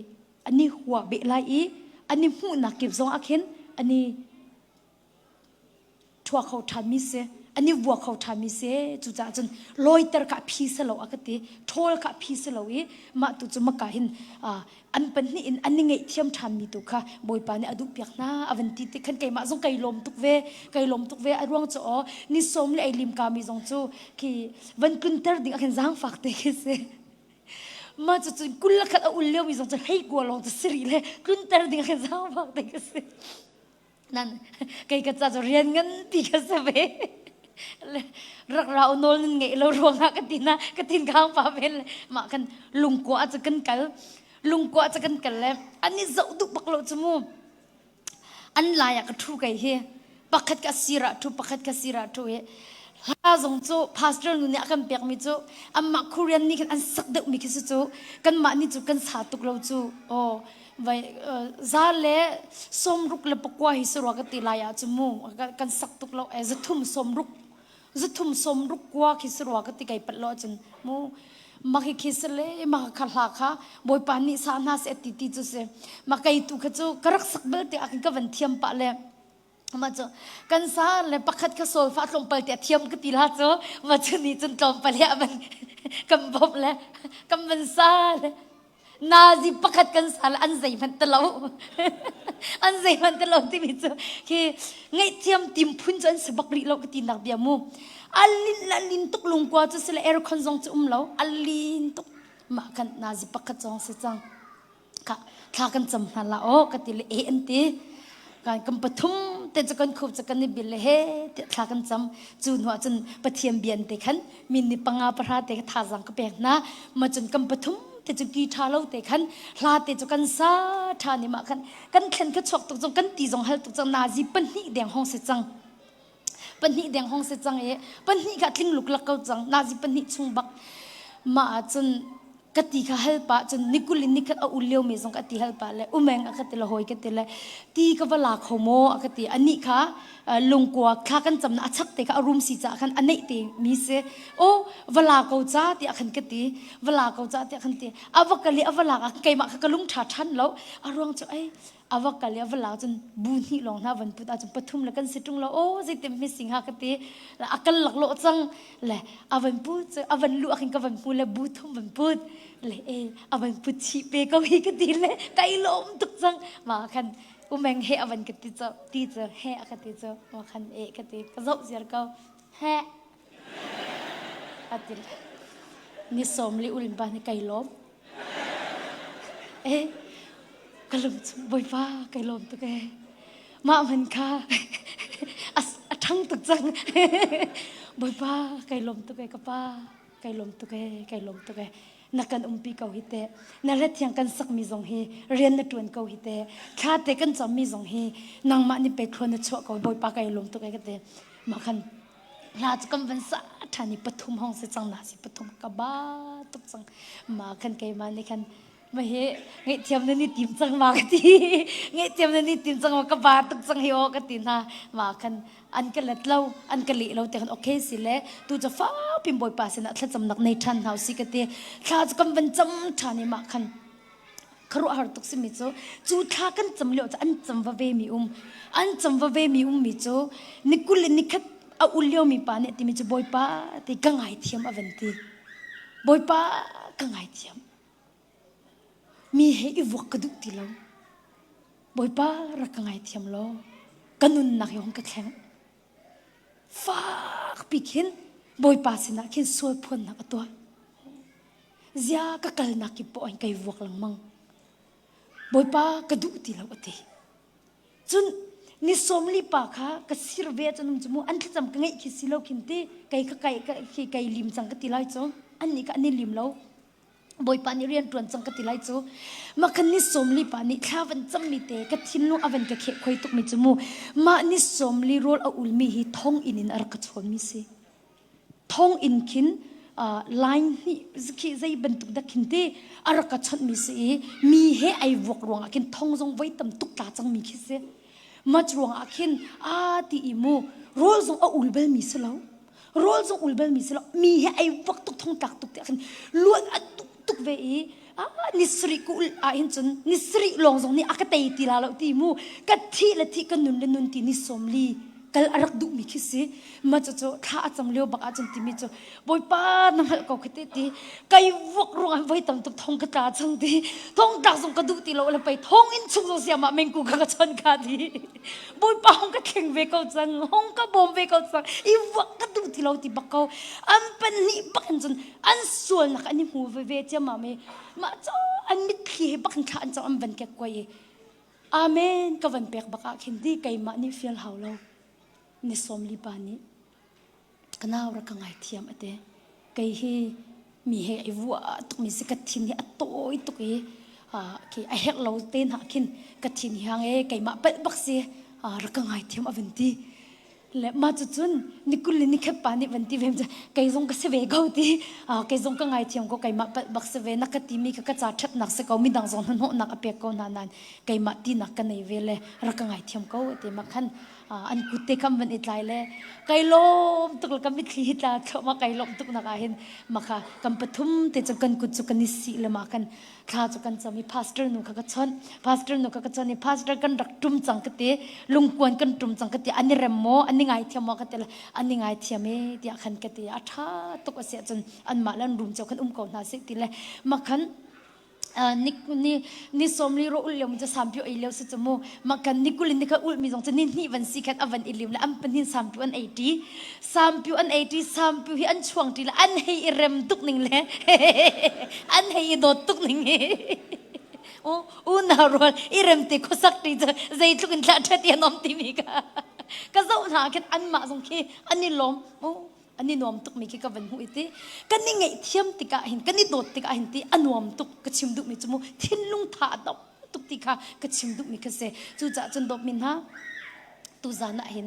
ani huwa be lai I ani hu na ke zong akhin ani thua khau than mi se ani vua khau than mi se chu cha chun loiter ka phi se lo akati thol ka phi se lo I ma tu chu ma ka hin an pan ni in ani ngai thiam than mi tu kha boy pa ni adu piak na avanti te khan kai ma zong kai lom tuk ve arwang cho ni som le ai lim ka mi zong chu ki van kunter ding akhan zang fak te ke se ma chu chu kul khat ul le mi zong chu hei ko long chu sri le kunter ding akhan zang fak te ke se nan kai ka cha rian ngan ti ka sa ve rak rau nol nge lo ronga katin gang pa vel ma kan lungko a chakan kal le ani zau du baklo chumu an la ya ka thu kai he pakhat ka sira thu he ha zong chu pastor nu ne akam pek mi chu amma korean ni kan an sak de mi kisu chu kan ma ni chu kan sa tuk lo chu vai za le som ruk le pakwa hi surwa ka tilaya chumu kan sak tuk lo as a thum som ruk kwa ki surwa ka ti kai patlo chun mu maki kisle maka khalaka boy pani sana se titi chu se makai tu khachu karak sakbel te akin ka van thiam pa le ma chu kan sa le pakhat ka sol fa tlom pal te thiam ka tila chu ma chu ni chun tlom pal ya ban kam bom le kam ban sa le nazi pakhat kan sal an zai man talo an zai man talo ti mi chu ki ngai thiam tim phun chan se bakri lo ka tin nak bia mu alin tuk lung kwa chu sila air khonjong chu lo alin tuk ma kan nazi pakhat chong se chang ka kha kan cham na la o ka ti le e an ti kan kam pathum te chu kan khup chu kan ni bil he te kha kan cham chu no chun pathiam bian te khan min ni panga pra te tha jang ka pek na ma chun kam pathum te chu ki tha lo te khan hla te chu kan sa tha ni ma khan kan thlen ka chok tuk jong kan ti jong hal tuk jong nazi pan ni deng hong se chang pan hi deng hong se chang e pan hi ka thling luk lak ko chang nazi pan hi chung bak ma chun kati kha helpa chun nikulin nikat a ulio me jong kati helpa le umeng akatila hoi katila ti ka wala khomo akati ani kha lungkwa kha kan chamna achak te ka room si cha khan anei te mi se o wala ko cha ti akhan kati wala ko cha ti akhan ti awakali awala ka keima ka lung tha than lo arong chu ai awakali awala chun bunhi long na van put a chun pathum la kan situng lo o zai tem mi singha kati akal lak lo chang le avan pu avan lu akhin ka van pu le bu thum van put le e avan pu chi pe ka hi kati le kai lom tuk chang ma khan umeng he avan kati cha ti cha he akati cha ma khan e kati ka zau zer ka he atil ni somli ulin ba ni kai lom e kalum boy pa kai lom tu ke ma man kha as athang tu chang boy pa kai lom tu ke ka pa kai lom tu ke kai lom tu ke nakan umpi kau hite na le thiang kan sak mi jong hi rian na tuan kau hite kha te kan cham mi jong hi nang ma ni pe khon na chho kau boy pa kai lom tu ke te ma khan la chkam van sa thani pathum hong se chang na si pathum ka ba tuk chang ma khan kai ma ni khan mà hệ nghệ tiêm nên đi tìm sang mà cái gì nghệ tiêm nên đi tìm sang mà các bạn tức sang hiểu cái tin ha mà khăn ăn cái lết lâu ăn cái lị lâu thì khăn ok xí lẽ tu cho phá pin bồi pa xin thật chấm nặc này thăn hào xí cái tiền khá cho cầm vẫn chấm thà này mà khăn khරු har tuk si mi cho chu tha kan cham lo an cham va ve mi an cham va ve mi mi cho nikul nikhat a ulyo mi pa ne ti mi cho boi pa ti kangai thiam avanti boi pa kangai thiam mi he I vok kaduk ti lo boy pa ra ka ngai thiam lo kanun nak yong ka thleng fak pikhin boy pa sina khin soi phon nak atwa zia ka kal nak ki po an kai vok lang mang boy pa kaduk ti lo ati chun ni somli pa kha ka sirve chunum chumu an thlam ka ngai ki silo khinti kai ka kai lim chang ka ti lai chong an ni ka ni lim lo boy pani rian tuan chang ka tilai chu makan ni somli pani khawan cham mi te ka thinnu avan ka khe khoi tuk mi chumu ma ni somli rol a ulmi hi thong in ar ka chhon mi se thong in khin line hi zki zai bantuk da khinte ar ka chhon mi se mi he ai wok ruang akin thong jong vai tam tuk ta chang mi khi se ma chuang akin a ti imu rol jong a ulbel mi se lo rol jong ulbel mi se lo mi he ai wok tuk thong tak tuk te akin luan tuk ve nisri ku a hin chun nisri long jong ni akatei ti la lo ti mu ka thi la thi ka nun le nun ti ni somli kal arak du mi khisi ma cho cho tha acham leo bak acham ti mi cho boy pa na hal ko khite ti kai wok rong an vai tam tuk thong ka ta chang ti thong tak jong ka du ti lo la pai thong in chung jong sia ma meng ku ka chon ka ti boy pa hong ka kheng ve ko chang hong ka bom ve ko chang I wak ka du ti lo ti bak ko an pan ni bak an chun an sual nak ani hu ve che ma me ma cho an mit khi bak an kha an chang an ban ke ko ye amen ka van pek baka khin di kai ma ni fial haw lo ni somli pani kanaw ra ka ngai thiam ate kai hi mi he ai wa tuk mi se ka thin hi atoi tuk hi ki a hek lo ten ha khin ka thin hang e kai ma pat bak se ra ka ngai thiam avanti le ma chu chun nikul ni khat pani vanti vem ja kai jong ka se ve go ti kai jong ka ngai thiam ko kai ma pat bak se ve na ka ti mi ka cha that nak se ko mi dang jong no nak apek ko na nan kai ma ti nak ka nei ve le ra ka ngai thiam ko te ma khan อันกุเตคำวันอิตไลเล่ไก่ล้มตุกละกำมิดลีตาเข้ามาไก่ล้มตุกนักอาหินมาค่ะกำปฐุมเตจุกันกุจุกันนิสิละมากันข้าจุกันจะมีพาสเตอร์นุขกระชอนพาสเตอร์นุขกระชอนนี่พาสเตอร์กันรักจุ่มจังกะเตลุงกวนกันจุ่มจังกะเตอันนี้เรมโมอันนี้ไงเทียมมากะเตละอันนี้ไงเทียมเอเดียขันกะเตอัฐาตุกเสียจนอันมาลันรุมเจ้าขันก่อนนาสิติเลยมาขันนี่สมลีโรอุลยมจะสามพิวไอเลวสุดจมูมากันนิกุลินนี่ก็อุลมีสองจะนี่วันสิกันอวันอิลิมละอันเป็นหินสามพิวอัน80สามพิวอัน80สามพิวอันช่วงที่ละอันให้เรมตุกหนึ่งเลยอันให้โดดตุกหนึ่งโอ้น่ารออีเรมติโคสักทีจะใจทุกินละทัดยานอมติมีกะก็จะหาแค่อันมาสงเคอันนี้ล้มโอ้อันนี้นวมตุกมีแค่กับวันหูอิติกันนี่ไงเทียมติกาเห็นกันนี่โดดติกาเห็นตีอันนวมตุกกระชิมดุมีจมูกทิ้งลุงถาดอกตุกติกากระชิมดุมีกระเสจูจ่าจนดอกมินฮะตูจานะเห็น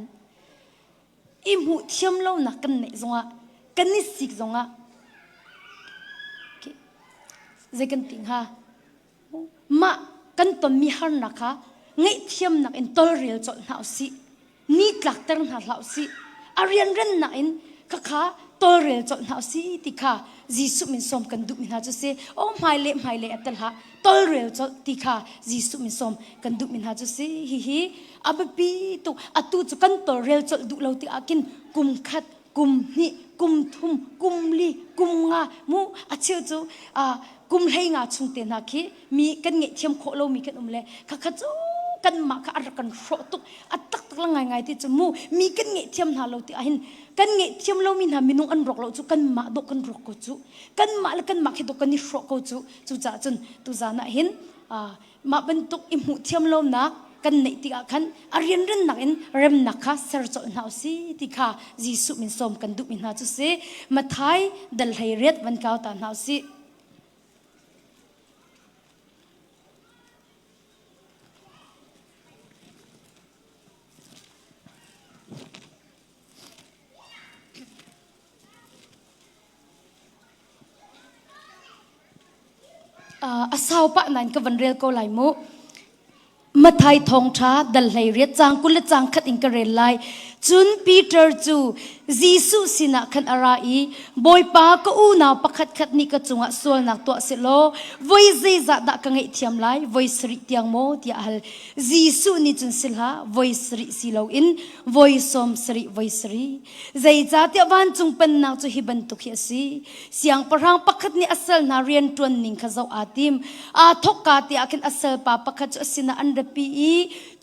อิมหูเทียมเล่าหนักกันไหนจงอ่ะกันนี่สิกจงอ่ะเจกันติงฮะมากันตอนมีฮันนะคะไงเทียมนักอินตอลเรียลจนหนาวสินี่หลักเตอร์หนาวสิอาเรียนเรนนักอินข้าตัวเรียลจนหาสิติข้าจีสุมินสมกันดุมินหาจะเสโอ้ไม่เละอัตลฮะตัวเรียลจนติข้าจีสุมินสมกันดุมินหาจะเสฮิอับปีตุอัตุจุกันตัวเรียลจนดุเราติอากินกุมขัดกุมนี่กุมทุมกุมลีกุมงามูอาเชียวจูกุมให้งาชุงเตนักขี้มีกันเงี่ยเทียมโคโลมีกันเลยข้าจูกันมาข้าอะไรกันโรตุอัตตักละไงที่จมูมีกันเงี่ยเทียมหาเราติอาหินกันเงี่ยเทียมเรามีนามินุงอันรอกเราจูกันมาดกันรอกจูกันมาแล้วกันมาแค่ดกันนี่รอกจูจ่าจนตุจานะเห็นมาเป็นตุกอิมุเทียมเรานะกันในติกาขันอารียนเรนนักอินเริ่มนักข้าเสร์จนหาวสิติข้าจีสุมินสมกันดุมินหาจุเสมาไทยดัลไฮเรียดวันเก่าตานหาวสิอาสาวปะนันก็วันเรียลก็ไหลมุมาไทยทองช้าดัลไลเรียจางกุลจางขัดอิงกระเรลไลจุนปีเตอร์จูจีสุสินะขันอาราอีบอยปาก็อูนาปะขัดขัดนี่ก็จงอ่ะส่วนนักตัวเสโลไว้จีจัดดักกังไอเทียมไลไว้สริเตียงโมที่อัลจีสุนี่จุนสิลฮะไว้สริสิโลอินไว้สมสริไว้สริใจจัดที่วันจงเป็นนักจุฮิบันตุกเฮสีเสียงปรางปะขัดนี่อัศลนาเรียนตวนนิงข้าเจ้าอาติมทกกาที่อากินอัศลปาปะขัดจุสินะอันเดปี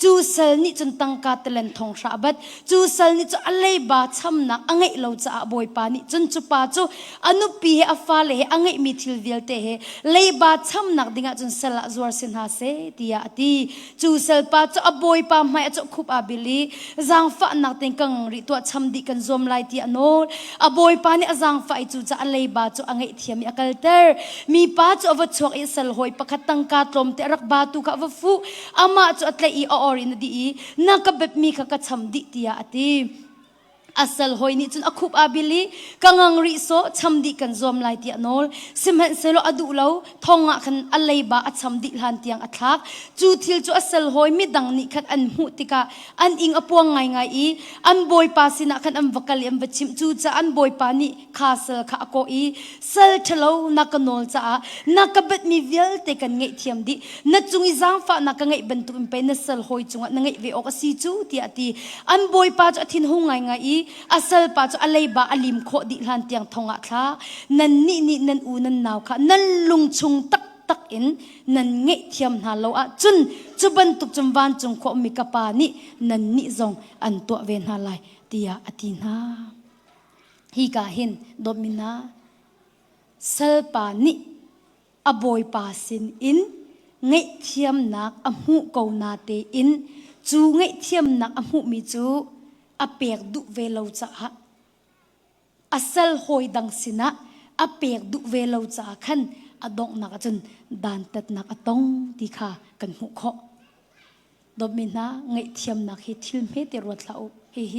จูเซลนี่จนตั้งกาเตลันทองชาบัดจูเซลนี่จะอะไรบาช้ำนักอังไงเราจะบอยปานี่จนจุปาจูอนุปีเฮอฟ้าเลอังไงมีทิลเดียลเตเฮเลยบาช้ำนักดิ่งจนเซลจวร์สินหาเสตียตีจูเซลปาจูบอยปาไม่จูคุบอาบิลีจางฟ้านักติงกังริตัวช้ำดิกันซอมไลตีอโนบอยปานี่จางฟ้าจูจะอะไรบาจูอังไงเทียมีอักลเตอร์มีปาจูอวดชวกอิสลหอยปะขัดตั้งกาตรมเตรักบาตูกับฟูอามาจูอัตเลอีออรินดีนักแบบมีข้าช้ำดิตียตีอัศลหอยนี่จนอคุบอาบิลีกังงังริโซช้ำดิกันซอมไลตียนอลสิมเห็นเซโลอดูเลาทองอ่ะคันอะไรบ้าช้ำดิลันเตียงอัตลักจูทิลจูอัศลหอยมิดังนี่คันอันหูติกาอันอิงอปวงไงอีอันบอยปาสินะคันอันวักลีอันวัชิมจูจะอันบอยปานี่ข้าเซลข้าโกอีเซลเชลาวนักนอลจ้านักบัดมีเวลเตกันไงเทียมดินัดจุงอิจางฟ้านักไงบรรทุกอินไปนัสลหอยจุงนักไงเวออกสีจูตีอตีอันบอยปาจะทิ้งหงไงอีอาศัลปาจูอะไรบ้าอลิมโคดิลันเตียงทองอัคลานันนี่นันอูนันนาวค่ะนันลุงชุงตักอินนันเงะเทียมนาโลอะจุนจุบันตุกจุมวันจุงโคมิกปานี่นันนี่จงอันตัวเวนฮาไลตียอตินาฮีกาหินดอมินาสัลปานี่อบอยปาสินอินเงะเทียมนักอหูเกานาเตอินจูเงะเทียมนักอหูมิจูอเปียกดุเวลาจ้าอัศลหอยดังสินะอเปียกดุเวลาจ้าขันอดงนักจนดานตัดนักอตงดีค่ะกันหุกข์ดมินะไงเทียมนักเฮทิลเมติรวดเล่าเฮ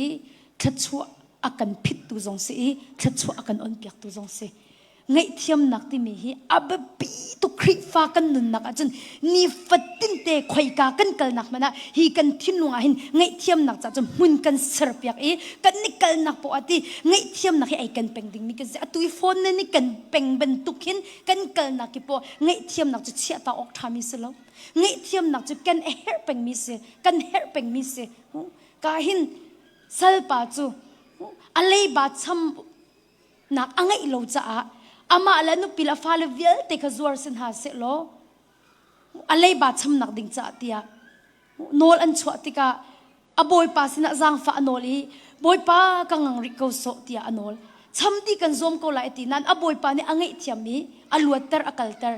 ทัดชัวอากันพิษตุจงสีทัดชัวอากันอ่อนเปียกตุจงสี ngay thiam nak ti mi hi ababi tu khri fa kan nun nak achun ni fatin te khoi ka kan kal nak mana hi kan thin lunga hin ngay thiam nak cha chum mun kan serpiak e kan nikal nak po ati ngay thiam nak hi ai kan peng ding mi ka atui phone na ni kan peng ben tukin kan kal nak ki po ngay thiam nak chu chia ta ok thami selo ngay thiam nak chu kan her peng mi se kan her peng mi se ka hin sal pa chu alei ba cham nak angai lo cha ama ala nu pila fala vial te ka zuar sin ha se lo alei ba cham nak ding cha tia nol an chwa tika aboy pa sina jang fa anoli boy pa kangang ri ko so tia anol cham di kan zom ko lai ti nan aboy pa ni angai thiami aluatar akaltar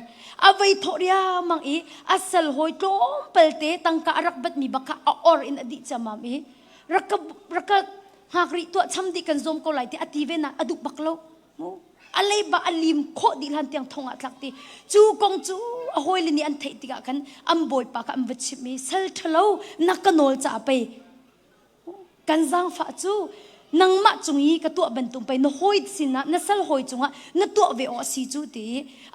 avai thoria mang e asal hoi tlom pelte tangka arak bat mi baka or in adi chamam e raka hakri to cham di kan zom ko lai ti ative na aduk baklo alai ba alim kho di lan tiang thonga tlakti chu kong chu a hoile ni an thei tika kan am boy pa ka am vachip mi sal thalo nakanol cha pe kan jang fa chu nang ma chungi ka to ban tum pe no hoi sina na sal hoi chunga na to ve o si chu ti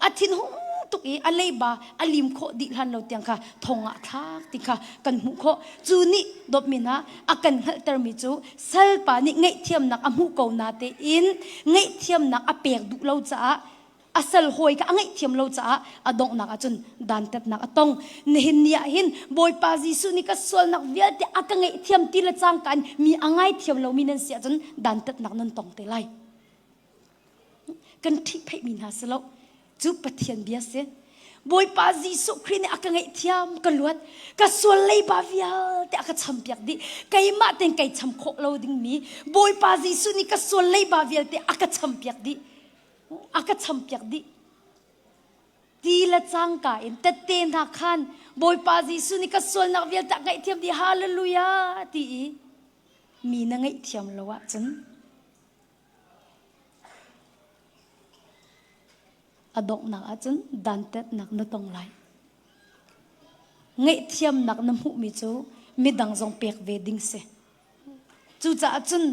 athin hu tuk e alei ba alim kho di lan lo tiang ka thonga thak ti kha kan mu kho chu ni dop mina akan hal ter mi chu sal pa ni ngai thiam nak amu ko na te in ngai thiam nak apek du lo cha asal hoi ka ngai thiam lo cha adong nak achun dan tet nak atong nehin nia hin boy pa jisu ni ka sol nak vial te akangai thiam ti la chang kan mi angai thiam lo mi nan sia chun dan tet nak nan tong te lai kan thi phei min ha selo chu pathian bia se boy pa jisu khrin akangai thiam ka luat ka sol lei ba vial te aka champiak di kai ma ten kai cham kho lo ding mi boy pa jisu ni ka sol lei ba vial te aka champiak di aka champiak di ti la chang ka in te ten ha khan boy pa jisu ni ka sol nak vial ta kai thiam di hallelujah ti mi na ngai thiam lo wa chen adok nak achun dantet nak na tong lai ngai thiam nak na mu mi chu mi dang jong pek ve ding se chu cha achun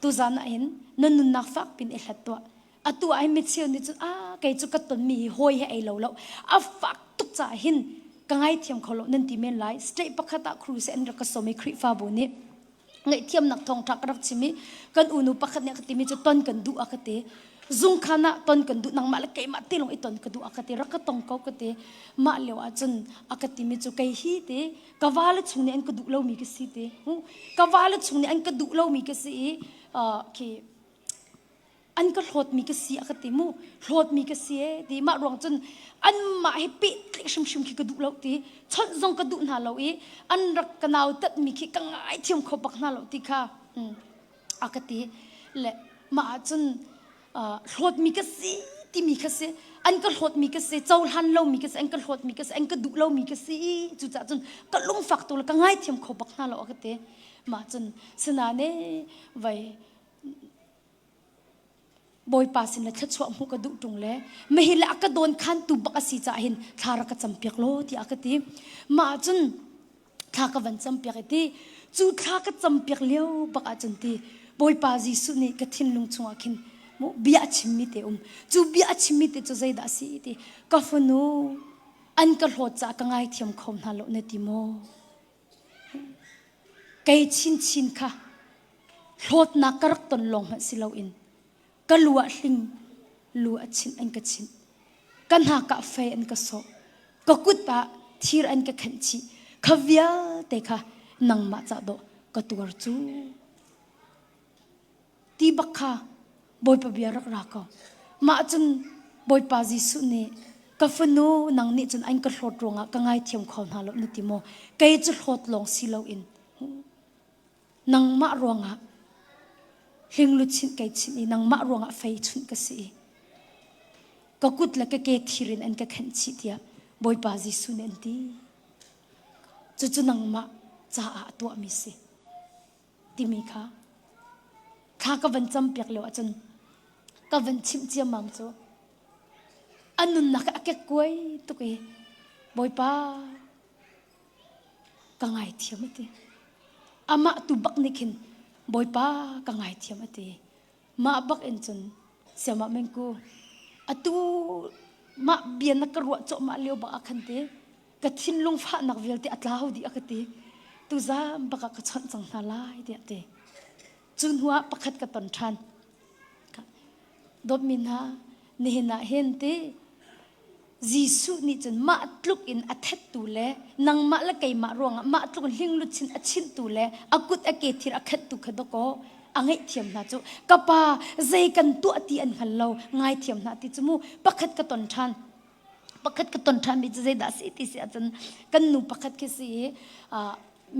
tu zana in nun nak fak pin e hlatwa atu ai mi chiu ni chu kai chu ka ton mi hoi he ai lo lo a fak tu cha hin ka ngai thiam kholo nan ti men lai straight pakhata khru se an ka somi khri fa bu ni ngai thiam nak thong thak rak chimi kan unu pakhat ne khati mi chu ton kan du akate zung khana ton kan du nang mal kai ma tilong iton ka du akate rakatong ko kate ma lewa chun akati mi chu kai hi te kawal chungni an ka du lo mi ka si te kawal chungni an ka du lo mi ka si ki an ka hlot mi ka si akate mu hlot mi ka si di ma rong chun an ma he pi tlik shum shum ki ka du lo ti chon zong ka du na lo e an rak kanaw tat mi ki ka ngai thiam kho bak na lo ti kha akati le ma chun hlot mi ka si ti mi ka se an ka hlot mi ka se chaul han lo mi ka se an ka hlot mi ka se an ka du lo mi ka si chu cha chun ka lung fak tu ka ngai thiam kho bak na lo akate ma chun sina ne vai boy pasin la thachwa mu ka du tung le mehila ka don khan tu bak asi cha hin thara ka champiak lo ti akati ma chun tha ka van champiak ti chu tha ka champiak leo bak a chun ti boy pa ji su ni ka thin lung chunga khin mu bia chimmi te chu bia chimmi te chu zaida si ti ka funu an ka hlo cha ka ngai thiam khom na lo ne ti mo kai chin chin kha hlot na karak ton long ma silo in ka lua hling lua chin an ka chin kan ha ka fe an ka so ka kut pa thir an ka khan chi khavya te kha nang ma cha do ka tur chu ti bakha boy pa bia rak ra ko ma chun boy pa ji su ne ka fanu nang ni chun an ka hlot ronga ka ngai thiam khon ha lo ni ti mo kai chu hlot long silo in nang ma ronga hing lu chin kai chin i nang ma ronga fei chun ka si ka kut la ka ke thirin an ka khan chi tia boy pa ji su nen ti chu chu nang ma cha a to mi se ti mi kha kha ka van cham pek lo achun ka van chim chia mam chu anun na ka ke koi tu ke boy pa ka ngai thiam ti ama tu bak nikhin boy pa ka ngai thiam ati ma bak en chun sema men ku atu ma bian na karwa cho ma leo ba akhante ka thin lung pha nak velte atlau di akati tu za baka ka chan chang na lai de te chun huwa pakhat ka ton than dot min ha ne na hen te jisu ni chun ma tluk in athet tu le nang ma la kai ma rong ma tluk hling lu chin achin tu le akut ake thir akhat tu khadoko angai thiam na chu kapa zai kan tu ati an hallo ngai thiam na ti chumu pakhat ka ton than mi zai da si ti se chan kan nu pakhat ke si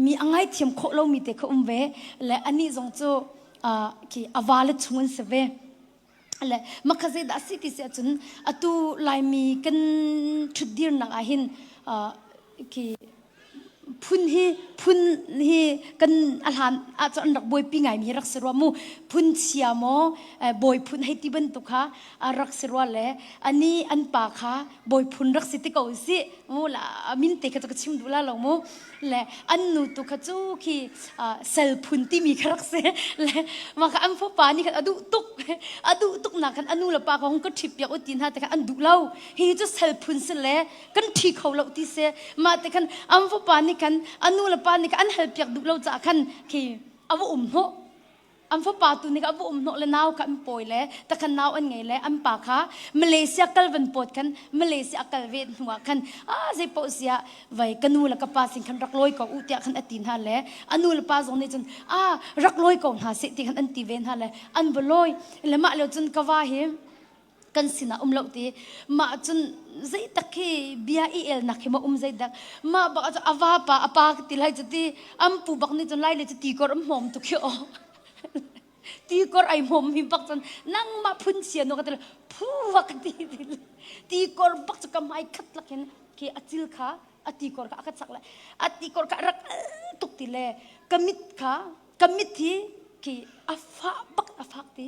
mi angai thiam kho lo mi te kho umve le ani zong chu ki awale chungun se ve le makhaze da si ti se chun atu lai mi kan thudir na ahin ki phun hi kan alhan a chon rak boy pingai mi rak serwa mu phun chia mo boy phun hai ti ban tu kha rak serwa le ani an pa kha boy phun rak siti ko si mu la min te kha chim du la lo mu le an nu tu kha chu ki sel phun ti mi kharak se le ma kha am pho pa ni kha adu tuk na kan anu la pa ko hong ko thip ya utin ha te kha an du lo hi chu sel phun se le kan thi khau lo ti se ma te kan am pho pa ni kan anu la pa ni ka an help yak du lo cha khan ki awu ho am pho pa tu ni ka awu no le naw ka poi le ta khan naw an ngai le am pa kha malaysia kalvan pot kan malaysia kalvet huwa khan je po sia vai kanu la ka pa sing khan rak loi ko u tia khan atin ha le anu la pa zong ni chun rak loi ko ha se ti khan an ti ven ha le an boloi le ma le chun ka wa hi kan sina umlo ti ma chun zai takhi bia el nakhi ma zai dak ma ba awa pa apa ti lai chati am pu bak ni chun lai le ti kor mom tu khio ti kor ai mom mi bak chun nang ma phun sia no ka phu wak ti kor bak chu ka mai khat lakin ki achil kha ati kor ka akhat sak la ati kor ka rak tuk ti le kamit thi ki afa bak afak ti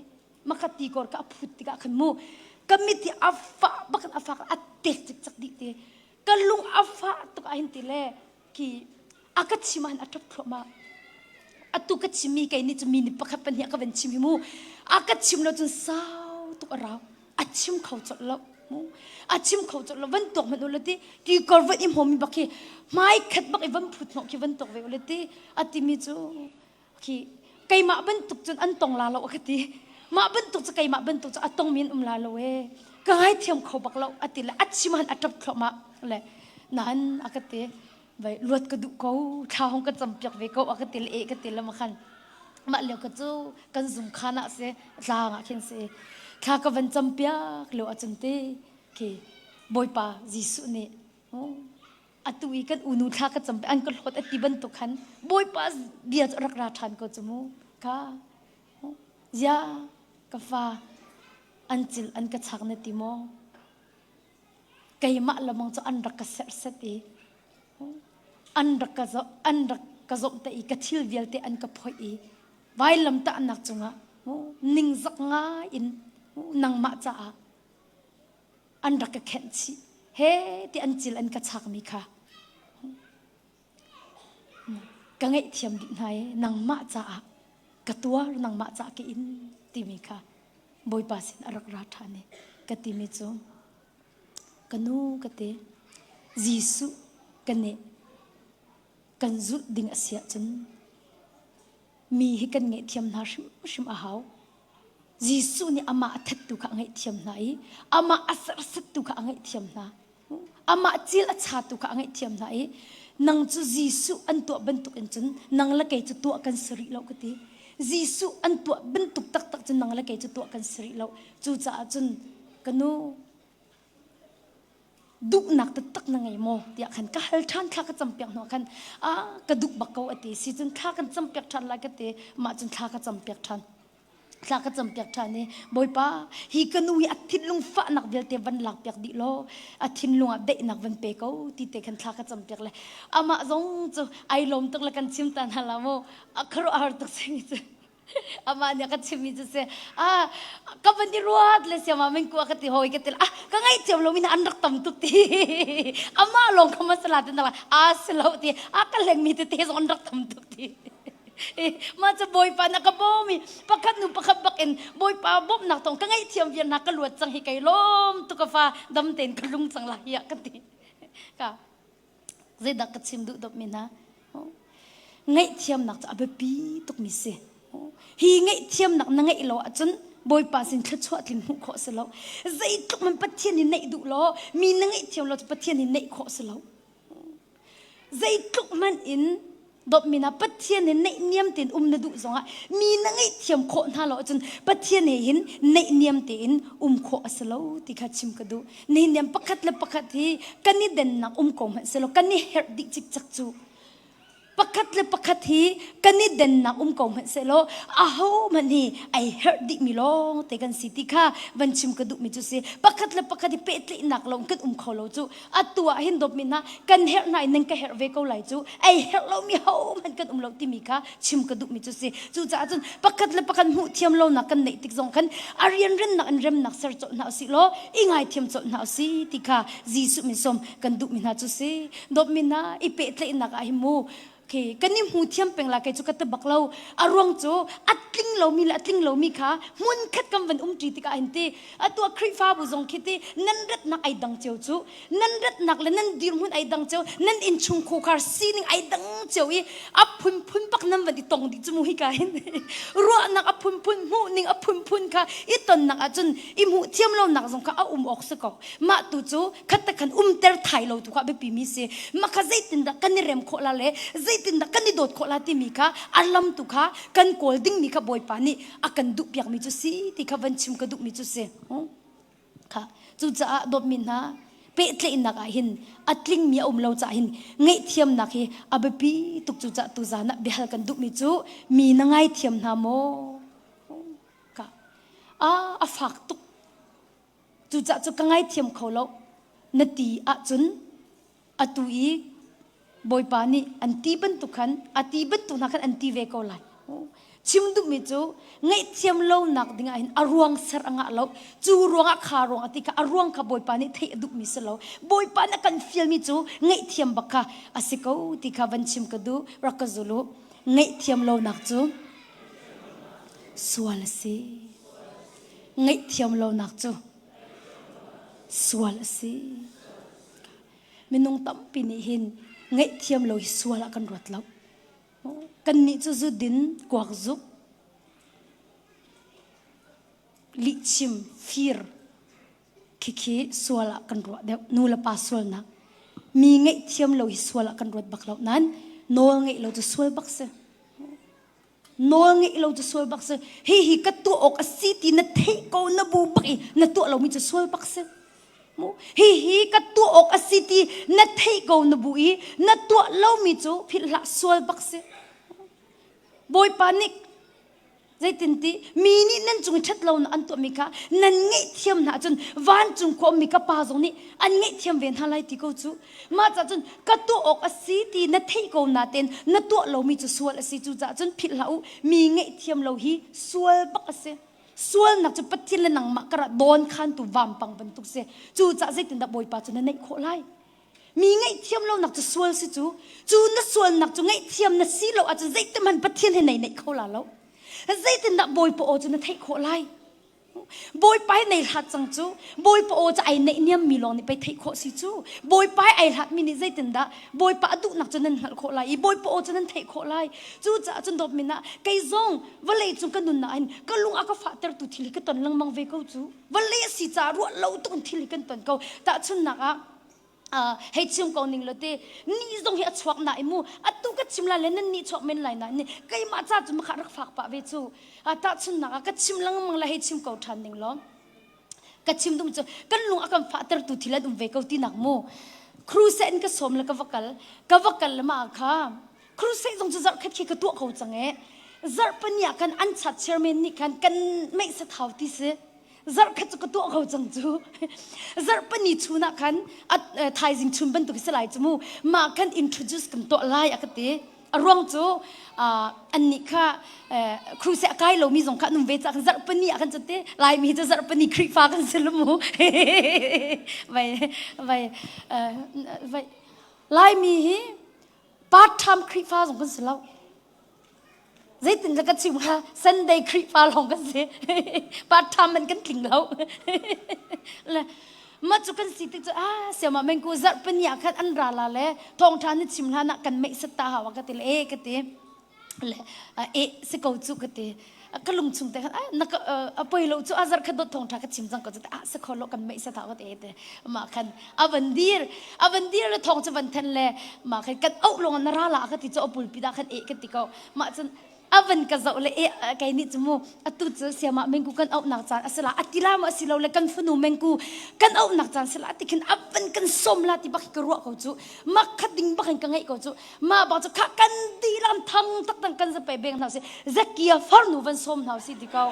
makati kor ka phut ti ka khan mu kamiti afa bakan afa atek chak dik te kalung afa to ahin tile ki akat siman atop thoma atu ka chimi kai ni chumi ni pakhat pan hi ka ven chimi mu akat chim lo chun sau to ara achim khau chot lo mu achim khau chot lo van tok man ulati ki korvat im homi bakhi mai khat bak ivam phut no ki van tok ve ulati atimi chu ki kai ma ban tuk chun an tong la lo akati ma bentuk sakai ma bentuk atong min la lo e ka ngai thiam kho bak lo atila achiman atap khloma le nan akate vai luat ka du ko tha hong ka champyak ve ko akatil e ka til ma khan ma le ka chu kan zum khana se la nga khin se tha ka van champyak lo achante ki boypa jisu ne atui kan unu tha ka champe an ko hlot ati bentuk khan boypa bia rak ra than ko chumu ka ya kafa anchil an ka chakna timo kay ma lamang cho an rak ka set e an rak ka zo ta i ka thil vial te an ka phoi e vai lam ta anak chunga ning zak nga in nang ma cha an rak ka khen chi he ti anchil an ka chak mi kha ka ngai thiam di nai nang ma cha ka tua nang ma cha ke in timi kha boy pasin arak ra thane ka timi chu kanu kate jisu kane kan zul ding asia chun mi hi kan nge thiam na shim a haw jisu ni ama athat tu kha ngai thiam na I ama asar sat tu kha ngai thiam na ama chil a cha tu kha ngai thiam na I nang chu jisu an tu bantuk an chun nang la kai chu tu kan sari lo kati jisu an tu bentuk tak chun nang la kai chu tu kan sari lo chu cha chun kanu duk nak tak na ngai mo tia khan ka hal than thla ka champyak no khan ka duk bakau ati si chun thla kan champyak than la ka te ma chun thla ka champyak than thla ka champyak than ne boipa hi kanu hi athin lung fa nak bel te van lak pyak di lo athin lunga de nak van pe ko ti te khan thla ka champyak le ama zong chu ai lom tok la kan chim tan hala mo akhro ar tok sing chu ama nya ka chimi chu se ka bani ruat le se ma men ku akati hoi ke tel ka ngai chem lo min an rak tam tu ti ama long ka masala tin la slo ti ka leng mi te zon rak tam tu ti มาจะบอยปานักบ่มีปักขัดนูปักขับบักเอ็นบอยปาบบนักตองก็ไงเทียมเวียนนักกลวดจังให้ไก่ล้มตุกฟ้าดำเต็นกลุงจังละเฮียกันตีค่ะเจดักกชิมดุดบมินะไงเทียมนักจะเอาไปปีตุกมิเสฮีไงเทียมนักนั่งไงเราจนบอยปาสินทัดชวดลิมุขอสลาวใจตุกมันปัจเจียนในดุล้อมีนั่งไงเทียมเราจะปัจเจียนในขอสลาวใจตุกมันอินดอกมีนาปัจเจียนในเนียมตินนดุสงะมีนั่งไงเทียมขอท่าเราจนปัจเจียนเห็นในเนียมตินขอสลาวที่ข้าชิมกันดูในเนียมปักขัดและปักขัดที่กันนี่เด่นนักกงมันสลาวกันนี่เฮร์ดิจิกจักจูปักขัดและปักขัดที่กันนี่เด่นนักกงมันเสลอ้าวมันนี่ไอเฮร์ดิมิโลแต่กันสิที่ข้าวันชิมกระดูมิจุเสปักขัดและปักขัดที่เป็ดลินักลงกันเขาเราจูอัตัวเห็นดอกมินะกันเฮร์นายนึงก็เฮร์เวก็ไหลจูไอเฮร์เรามีเขามันกันเราที่มีข้าชิมกระดูมิจุเสจูจ้าจนปักขัดและปักขัดหูเทียมเรานักกันในติกซองกันอารียนเรนนักอันเรมนักเสร์จนักสิโลอีไงเทียมจนักสิที่ข้าจีสุมิสมกันดูมินะจุเสดอกมินะอีเป็ดลินักไอมูกันนี่หูเทียมเป็นละแกจุกัตบักเราอารวงโจอัดลิงเรามีละอัดลิงเรามีค่ะมุนคัดกำวันจีติกาอินตีอัตัวคริฟ้าบุษงคิดตีนั่นรัดนักไอดังเจียวจูนั่นรัดนักและนั่นดีมุนไอดังเจียวนั่นอินชุงคูคาร์ซีนิงไอดังเจียวอีอับพุนปักนั่นวันที่ตรงดิจมูกกันรัวนักอับพุนหูนิงอับพุนค่ะอีตอนนักอาจนอิหูเทียมเรานักสงค่ะเอาออกสักกมาตุจูคัดตะขันเตอร์ไทยเราถูกค่ะแบบปีมิเสมาข้าใจตินดักกันนี่เร็มโคลาเล่ตินดักกันนี่โดดโคลาติมีค่ะอัลลัมตุค่ะกันโกลดิ้งมีค่ะบอยปานี่อากันดุเปียกมีจุสีที่ค่ะวันชิมกันดุมีจุสีค่ะจุจ้าดบมินนะเป็ดเลยนักหินอัดลิงมีเราจ้าหินไงเทียมนักฮีอาเบปีตุกจุจ้าตุจานะเบลกันดุมีจุมีนังไงเทียมนาโมค่ะอาฝากตุกจุจ้าจุกังไงเทียมเขาแล้วนาทีอาจุนอาตุอีบอยปานี่อันตีบันตุกันอัตีบันตุนักอันตีเวกเอาไลชิมดุมิจูไงเทียมเล่านักดิ่งอินอารวงเสร์งะเล่าจูรวงคารวงอติกะอารวงขบอยปานี่เทดุมิสเล่าบอยปานักันฟิลมิจูไงเทียมบักกะอาศิกเอาติกะวันชิมกดูรักจุลุไงเทียมเล่านักจูสวลสีไงเทียมเล่านักจูสวลสีมินุงตั้มปีนี้หินไงเทียมเราสวลกันรวดแล้วกันนี่จะดินกวากซุกลิชิมฟีร์คิสวลกันรวดเดี๋ยวนูละปาสวลนะมีไงเทียมเราสวลกันรวดบักเรานั้นโนไงเราจะสวลบักเสโนไงเราจะสวลบักเสฮีกัตตัวออกอสิตินัทเทโกนับูบักอีนัตัวเรามีจะสวลบักเสฮีกัตตัวออกอสิตินัทเทโกนับูอีนัตัวเรามีจูพิลาสวลบักเสบอยปานิกใจตินตีมีนี่นั่นจุงชัดเรานะอันตัวมิกานั่นไงเทียมนะจนวันจุงความมิกาปาจงนี่อันไงเทียมเวียนหาไลติโกจูมาจากจนกัตัวออกอสีตีนัทเทโกนาเตนนัตัวเรามีจะสวลอสีจูจากจนผิดเรามีไงเทียมเราฮีสวลบักเสสวลนักจะปฏิเลนังมักกระโดนขันตุวามปังบรรทุกเสจูจากใจตินดับบอยปาจนนั่นไงโคไลมีไงเทียมเราหนักจะสวลสิจูนักสวลหนักจะไงเทียมนักสีเราอาจจะใจแต่มันปฏิเลในเขาละเราใจตินดับบอยปอจนนั่นไทยโคไลบอยไปในหัดจังจูบอยปอจะไอในเนี่ยมีลองนี่ไปไทยโคสิจูบอยไปไอหัดมินิใจตินดาบอยปะดุหนักจนนั่นหัดโคไลบอยปอจนนั่นไทยโคไลจูจะจนดบมินะไกซงวันเลยจุกันนุนน่ะอินก็ลุงอากาฟาเตอร์ตุทิลิกันตอนลังมังเวกจูวันเลยสิจารัวเราตุนทิลิกันตอนเขาแต่ชุนนักให้ชิมกองนิ่งเลยเต้นี่ต้องให้ชวกหน่ายมูตุก็ชิมละเล่นนี่ชวกเม่นไหลนะนี่ก็ยังมาจ้าจุมาขารักฝากปะเวจูแต่ชุนนักก็ชิมลังมังละให้ชิมกองทันนิ่งล้อก็ชิมตุ้มจูกันลุงอากันฟาเตอร์ตุทิลดุมเวกตีนักมูครูเซนก็สมแล้วก็วักละมาค่ะครูเซนต้องจะจัดคัดขี้กระตัวเขาจังเอ๋จัดปัญญากันอันชัดเชื่อเมนนี่กันไม่สะท้าวที่เสจัดขัดจุกตัวเขาจังจูจัดปนิชูนักขันไทยจิงชุนบันตุกิสลายจมูมาขัน introduce กันตัวลายอากาศอารวงจูอันนี้ค่ะครูเสกายเรามีสงครามนุ่มเวจากจัดปนิอากันจะเตลายมีจะจัดปนิคริฟ้ากันสิลมูไปลายมีปาร์ทไทม์คริฟ้าสงกันสิลาว dây tin là cái chim ha Sunday creep pha lòng cái gì part time mình cái kinh lâu là mà chú cần xí tích xem mà mình cứ giật bên nhà khách ăn ra là lẽ thong thang như chim ha nãy cần mấy sét ta hào cái tê lẽ cái tê lẽ sẽ cầu chú cái tê cái lùng chung tê nãy bây lâu chú azar khát đốt thong thang cái chim răng cái tê sẽ khó lo cần mấy sét thao cái tê mà khăn avandir là thong cho vấn thân lẽ mà khăn cái ốc lòng anh ra là cái tê cho bùi pida khăn cái tê câu mà chân avan ka zau le kai ni chumu atu chu siama mengku kan au nak chan asala atila ma silo le kan funu mengku kan au nak chan sala tikin avan kan som la ti bak ka ro ko chu mak khating bak ka ngai ko chu ma ba chu kha kan di lam thang tak tang kan za pe beng na se zakia far nu van som na si dikau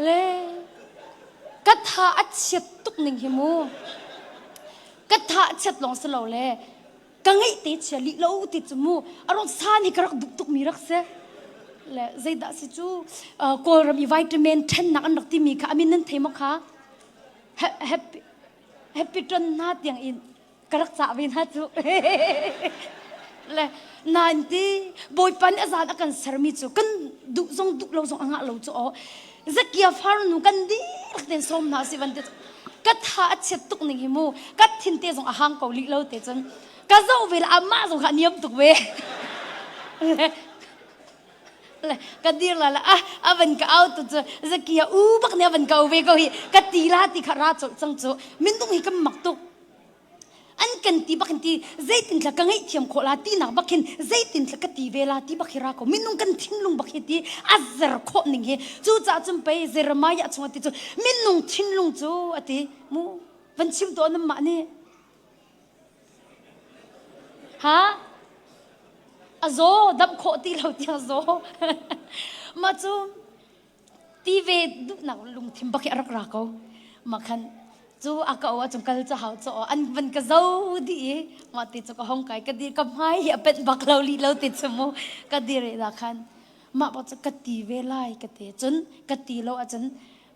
le katha achet tuk ning himu katha achet long selo le kangai te chali lo ti chumu arong sani karak duk tuk mirak se le zaida si chu koram vitamin 10 na anak ti mi kha amin nan thema kha happy ton na tiang in karak cha win ha chu le nanti boy pan azan akan sermi chu kan duk zong duk lo zong anga lo chu o zakia far nu kan di ten som na si van te kat ha chet tuk ning himu kat thin te zong ahang ko li lo te chen cái dâu về là amma rồi khả niệm tục về cái điều là vẫn cái áo tụt giờ kia bắc này vẫn cầu về cầu hi cái tì la tì khara chỗ trong chỗ mình tung hi cái mặc tục anh cần tì bắc tì dây tin là cái ngay thiam khổ la tì nào bắc hin dây tin là cái tì về la tì bắc hi ra cầu mình tung cần thiên lung bắc hi tì azar khổ nình hi chú cha chum bay Jeremiah chung tì chú mình tung thiên lung chú tì mu vẫn chim to nằm mạ nè ha azo đâm khổ ti lâu ti azo mà chú ti về đúc nào lùng thìm bắc rắc rắc câu mà khăn chú akao ở trong cái cho hậu cho anh vẫn cái dâu đi mà ti cho cái hông cái đi cầm hai hiện bên bắc lâu li lâu ti cho mu cái đi rồi là khăn mà bảo cho cái ti về lại cái ti chun cái ti lâu ở chun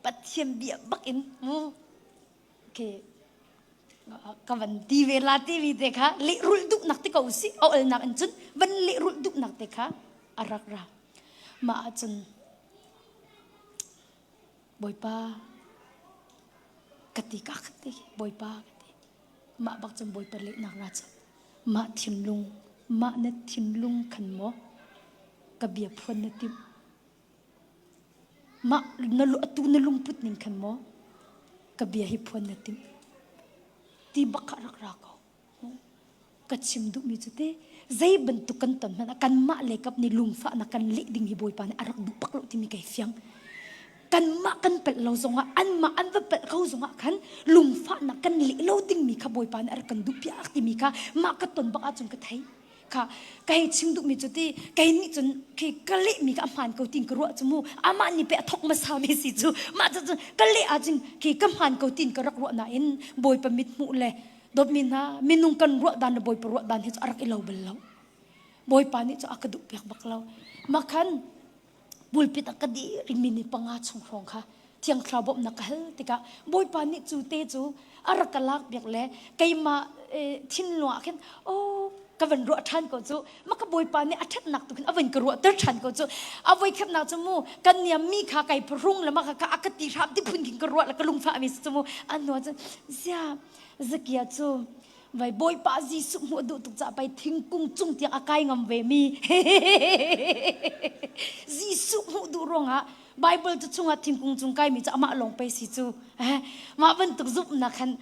bắt thêm bịa bắc in mu cái các bạn đi về là TV thế khá lệ rụi đục nặc thế cầu sĩ ở nặc anh chân vẫn lệ rụi đục nặc thế khá arak ra mà chân bồi pa katika khati bồi pa kati mà bác chân bồi pa lệ nặc ra chân mà thiên lung khăn mo cái bia phun nét tim mà nó lung put nín khăn mo cái bia hi phun nét tim ti baka rak rako kachim du mi chute zai bentuk kan ton na kan ma lekap ni lungfa na kan le ding hi boy pan arak du pak lo ti mi kai fiang kan ma kan pel lo zonga an ma an va pel khau zonga kan lungfa na kan le lo ding mi kha boy pan arak kan du pia ti mi kha ma ka ton baka chung ka thai kha kai chim du mi chute kai ni chun ki kale mi ka man ko tin kro chumu ama ni pe thok ma sa mi si chu ma chu kale a jing ki kam han ko tin ka rak ro na in boy pa mit mu le dot min ha minung kan ro dan boy pa ro dan hi arak ilo bel boy pa ni chu akadu pek bak lo ma khan bulpit akadi rimini panga chung rong kha thiang thlabop na ka hel tika boy pa ni chu te chu arak kalak bek le kaima thin lo khen o cái vấn ruột than của chú mà cái bồi pan này thắt nặng tụi cái vấn cái ruột tơ than của chú à vậy khép nào chú mu cái niệm mi khá cái prung là mà cái cái tì rap tì phun cái ruột là cái lung pha mi chú mu anh nói chú zia zakia chú vậy bồi pa gì sụp mua đủ tụt dạ bay thinh cung chung tiếng akai ngầm về mi gì sụp mua đủ rong á Bible tu chunga thing kung chung kai mi cha ma long pe si chu ma ban tuk zup na khan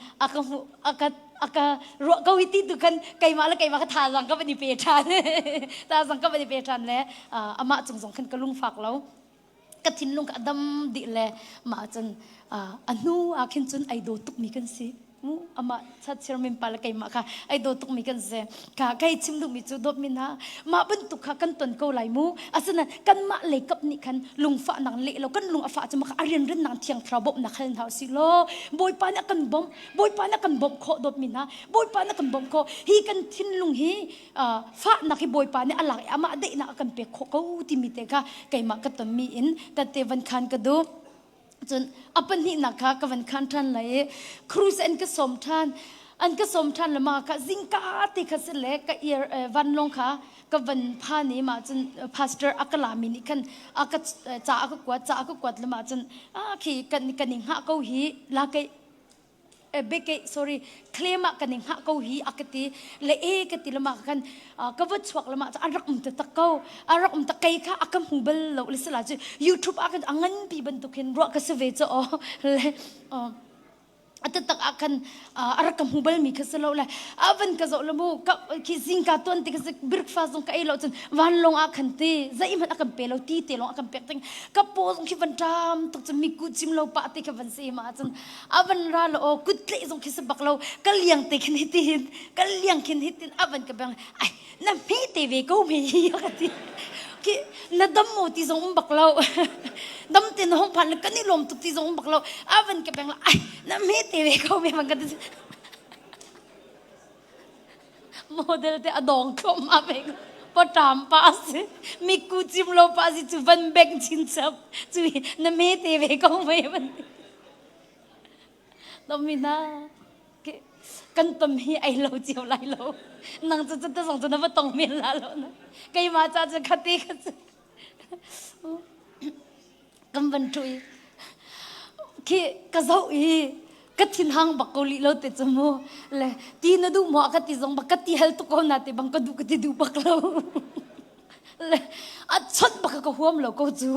aka ro ka wi ti tu khan kai ma la kai ma ka tha jang ka bani pe than ta jang ka bani pe than le ama chung jong khan ka lung fak lo ka thin lung ka dam di le ma chan anu a khin chun ai do tuk mi kan si mu ama chat chairman pala kai ma kha ai do tuk mi kan se ka kai chim du mi chu dot min ha ma ban tuk kha kan ton ko lai mu asana kan ma le kap ni khan lung fa nang le lo kan lung afa cha ma kha arian ren nang thiang thrabop na khan ha si lo boy pa na kan bom kho dot min ha boy pa na kan bom kho hi kan thin lung hi fa na ki boy pa ne alak ama de na kan pe kho ko ti mi te kha kai ma ka tam mi in ta te van khan ka do chun apan hi nakha ka van khan than lai cruise and ka som than อันก็สมทันละมาค่ะจิงกาติค่ะสิเล็กก็วันลงค่ะก็วันพานี้มาจนพาสเตอร์อักลามินิคันอักจ่าอักกวดละมาจนขี่กันนิงหะเกาหีลาเกเบเก sorry เคลมกันนิงหะเกาหีอักติเลกติละมากันก็วัดสวกละมาจะอารักตะเกาอารักตะไกค่ะอักมหูเบลเราลิสลาจู YouTube อักอังันปีบันตุกินรัวก็เสวจอ๋อเลยอัตตักอากันอารักมหูเบลมีคือสโลเลยอาวันก็จะละมูกับคิซิงกาตัวนติกสิบริกฟาซงก็ไอเราจนวันลงอาคันตีใจมันอากันเปเราตีเตลงอากันเปติงกับโพสงคิวันดามตุกจะมีกุจิมเราปะติกวันเสียมาจนอาวันราเรากุดเลยจงคิสบักเราก็เลี้ยงติกนิตินก็เลี้ยงคินนิตินอาวันก็แบบไอ้น้ำมีตีเวก็มีกันทีकि न दम मोती जों बकलो दम तीन हों पान कनी लोम तुती जों बकलो आवन के बेंगला आई न मे तेरे को मे मंगत मॉडल ते अदोंग को मा बेंग पटाम पास मी कुचिम लो पासी चु वन बेंग चिन सब चु न मे तेरे को मे वन दमिना केกันตมีไอเราเจียวไหลเรานางจะส่งจะนับว่าต้องเมียนละแล้วนะไกมาจะขัดตีกันกันบรรทุยคือกระเจ้าอีกัดทิ้งหางบักกอลีเราแต่จมูกเลยตีนดูหมอกัดตีส่งบักกัดตีเฮลตุกคนนาทีบังกัดดูกัดดูบักเราเลยอัดชัดบักก็หัวมเราก็จู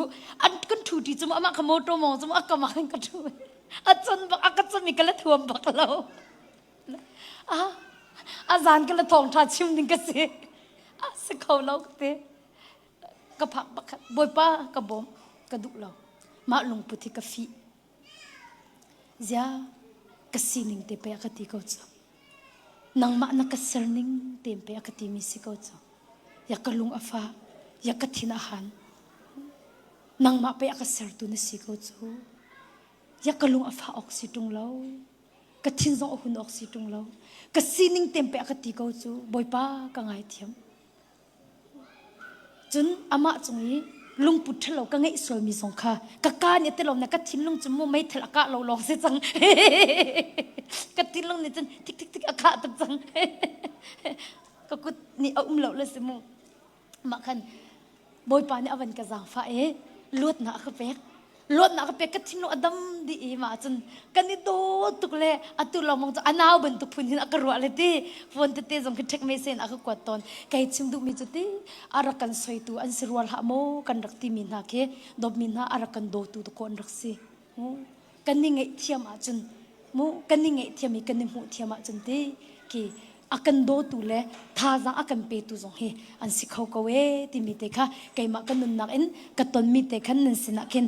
อัดกันถูที่จมูกมาขโมยตัวมองจมูกก็มาขันกันถูอัดชันบักอัดจะมีกันละถ่วมบักเราอาจารย์ก็เลยทองทัดชิมนึงก็เสียสักเขาเราก็เตะก็ผักบักบอยป้าก็บ่มก็ดุเรามาลงพุทธิกฟีจ้าก็สีนึงเตะไปอคติเขาจ้ะนางมานักก็เสนึงเตะไปอคติมิสิเขาจ้ะอยากก็ลุงอาฟ้าอยากก็ทินอาหารนางมาไปอคเสรตุนสิเขาจ้ะอยากก็ลุงอาฟ้าออกสิตรงเราก็ทิ้งส่งหุ่นออกสิตรงเราก็ซีนิ่งเต็มไปกติเขาจูบอยป้าก็ง่ายเทียมจนอามาจงนี้ลุงปุถุเราก็ง่ายสวยมีสงค่ะก็การเนี่ยแต่เราเนี่ยก็ทิ้งลุงจมูกไม่ทะลักเราลองเสียจังก็ทิ้งลุงเนี่ยจนทิกอากาศตักจังก็กุนี่เอาเราเลยสิมุมาคันบอยป้าเนี่ยเอาวันกระซังฟ้าลวดหนาเขาเป๊กลดนักเปกทิ้งโนอดัมดีมาจนกันนี่โตตุกเลยอัตุเรามองจะอนาวเป็นตุกพุนหินอักรัวเลยที่ฝนเตะจงคิดเทคเมเซนอักกวาดตอนไก่ชิมดูมีจุดที่อารักกันสวยตัวอันสิรวลหาโมกันรักที่มินหาเคดบมินหาอารักกันโดตุตุกคนรักสิกันนี่ไงเทียมอาจนกันนี่ไงเทียมกันนี่หูเทียมอาจนที่กี่akan do tu le tha za akan pe tu zong he an sikhau ko we ti mi te kha keima kan nun nak en ka ton mi te khan nan sina ken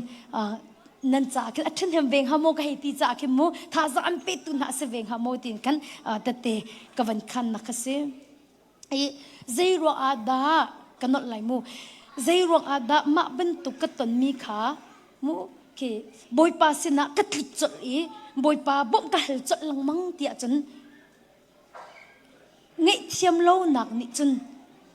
nan cha ken athen hem veng ha mo ka he ti cha ke mo tha za an pe tu na se veng ha mo tin kan ta te ka van khan na kha se ai zero ada kanot lai mu zero ada ma ben tu ka ton mi kha mu ke boy pa sina ka thlit chot e boy pa bom ka hel chot lang mang ti a chon ngay thiam lâu nạc nị chân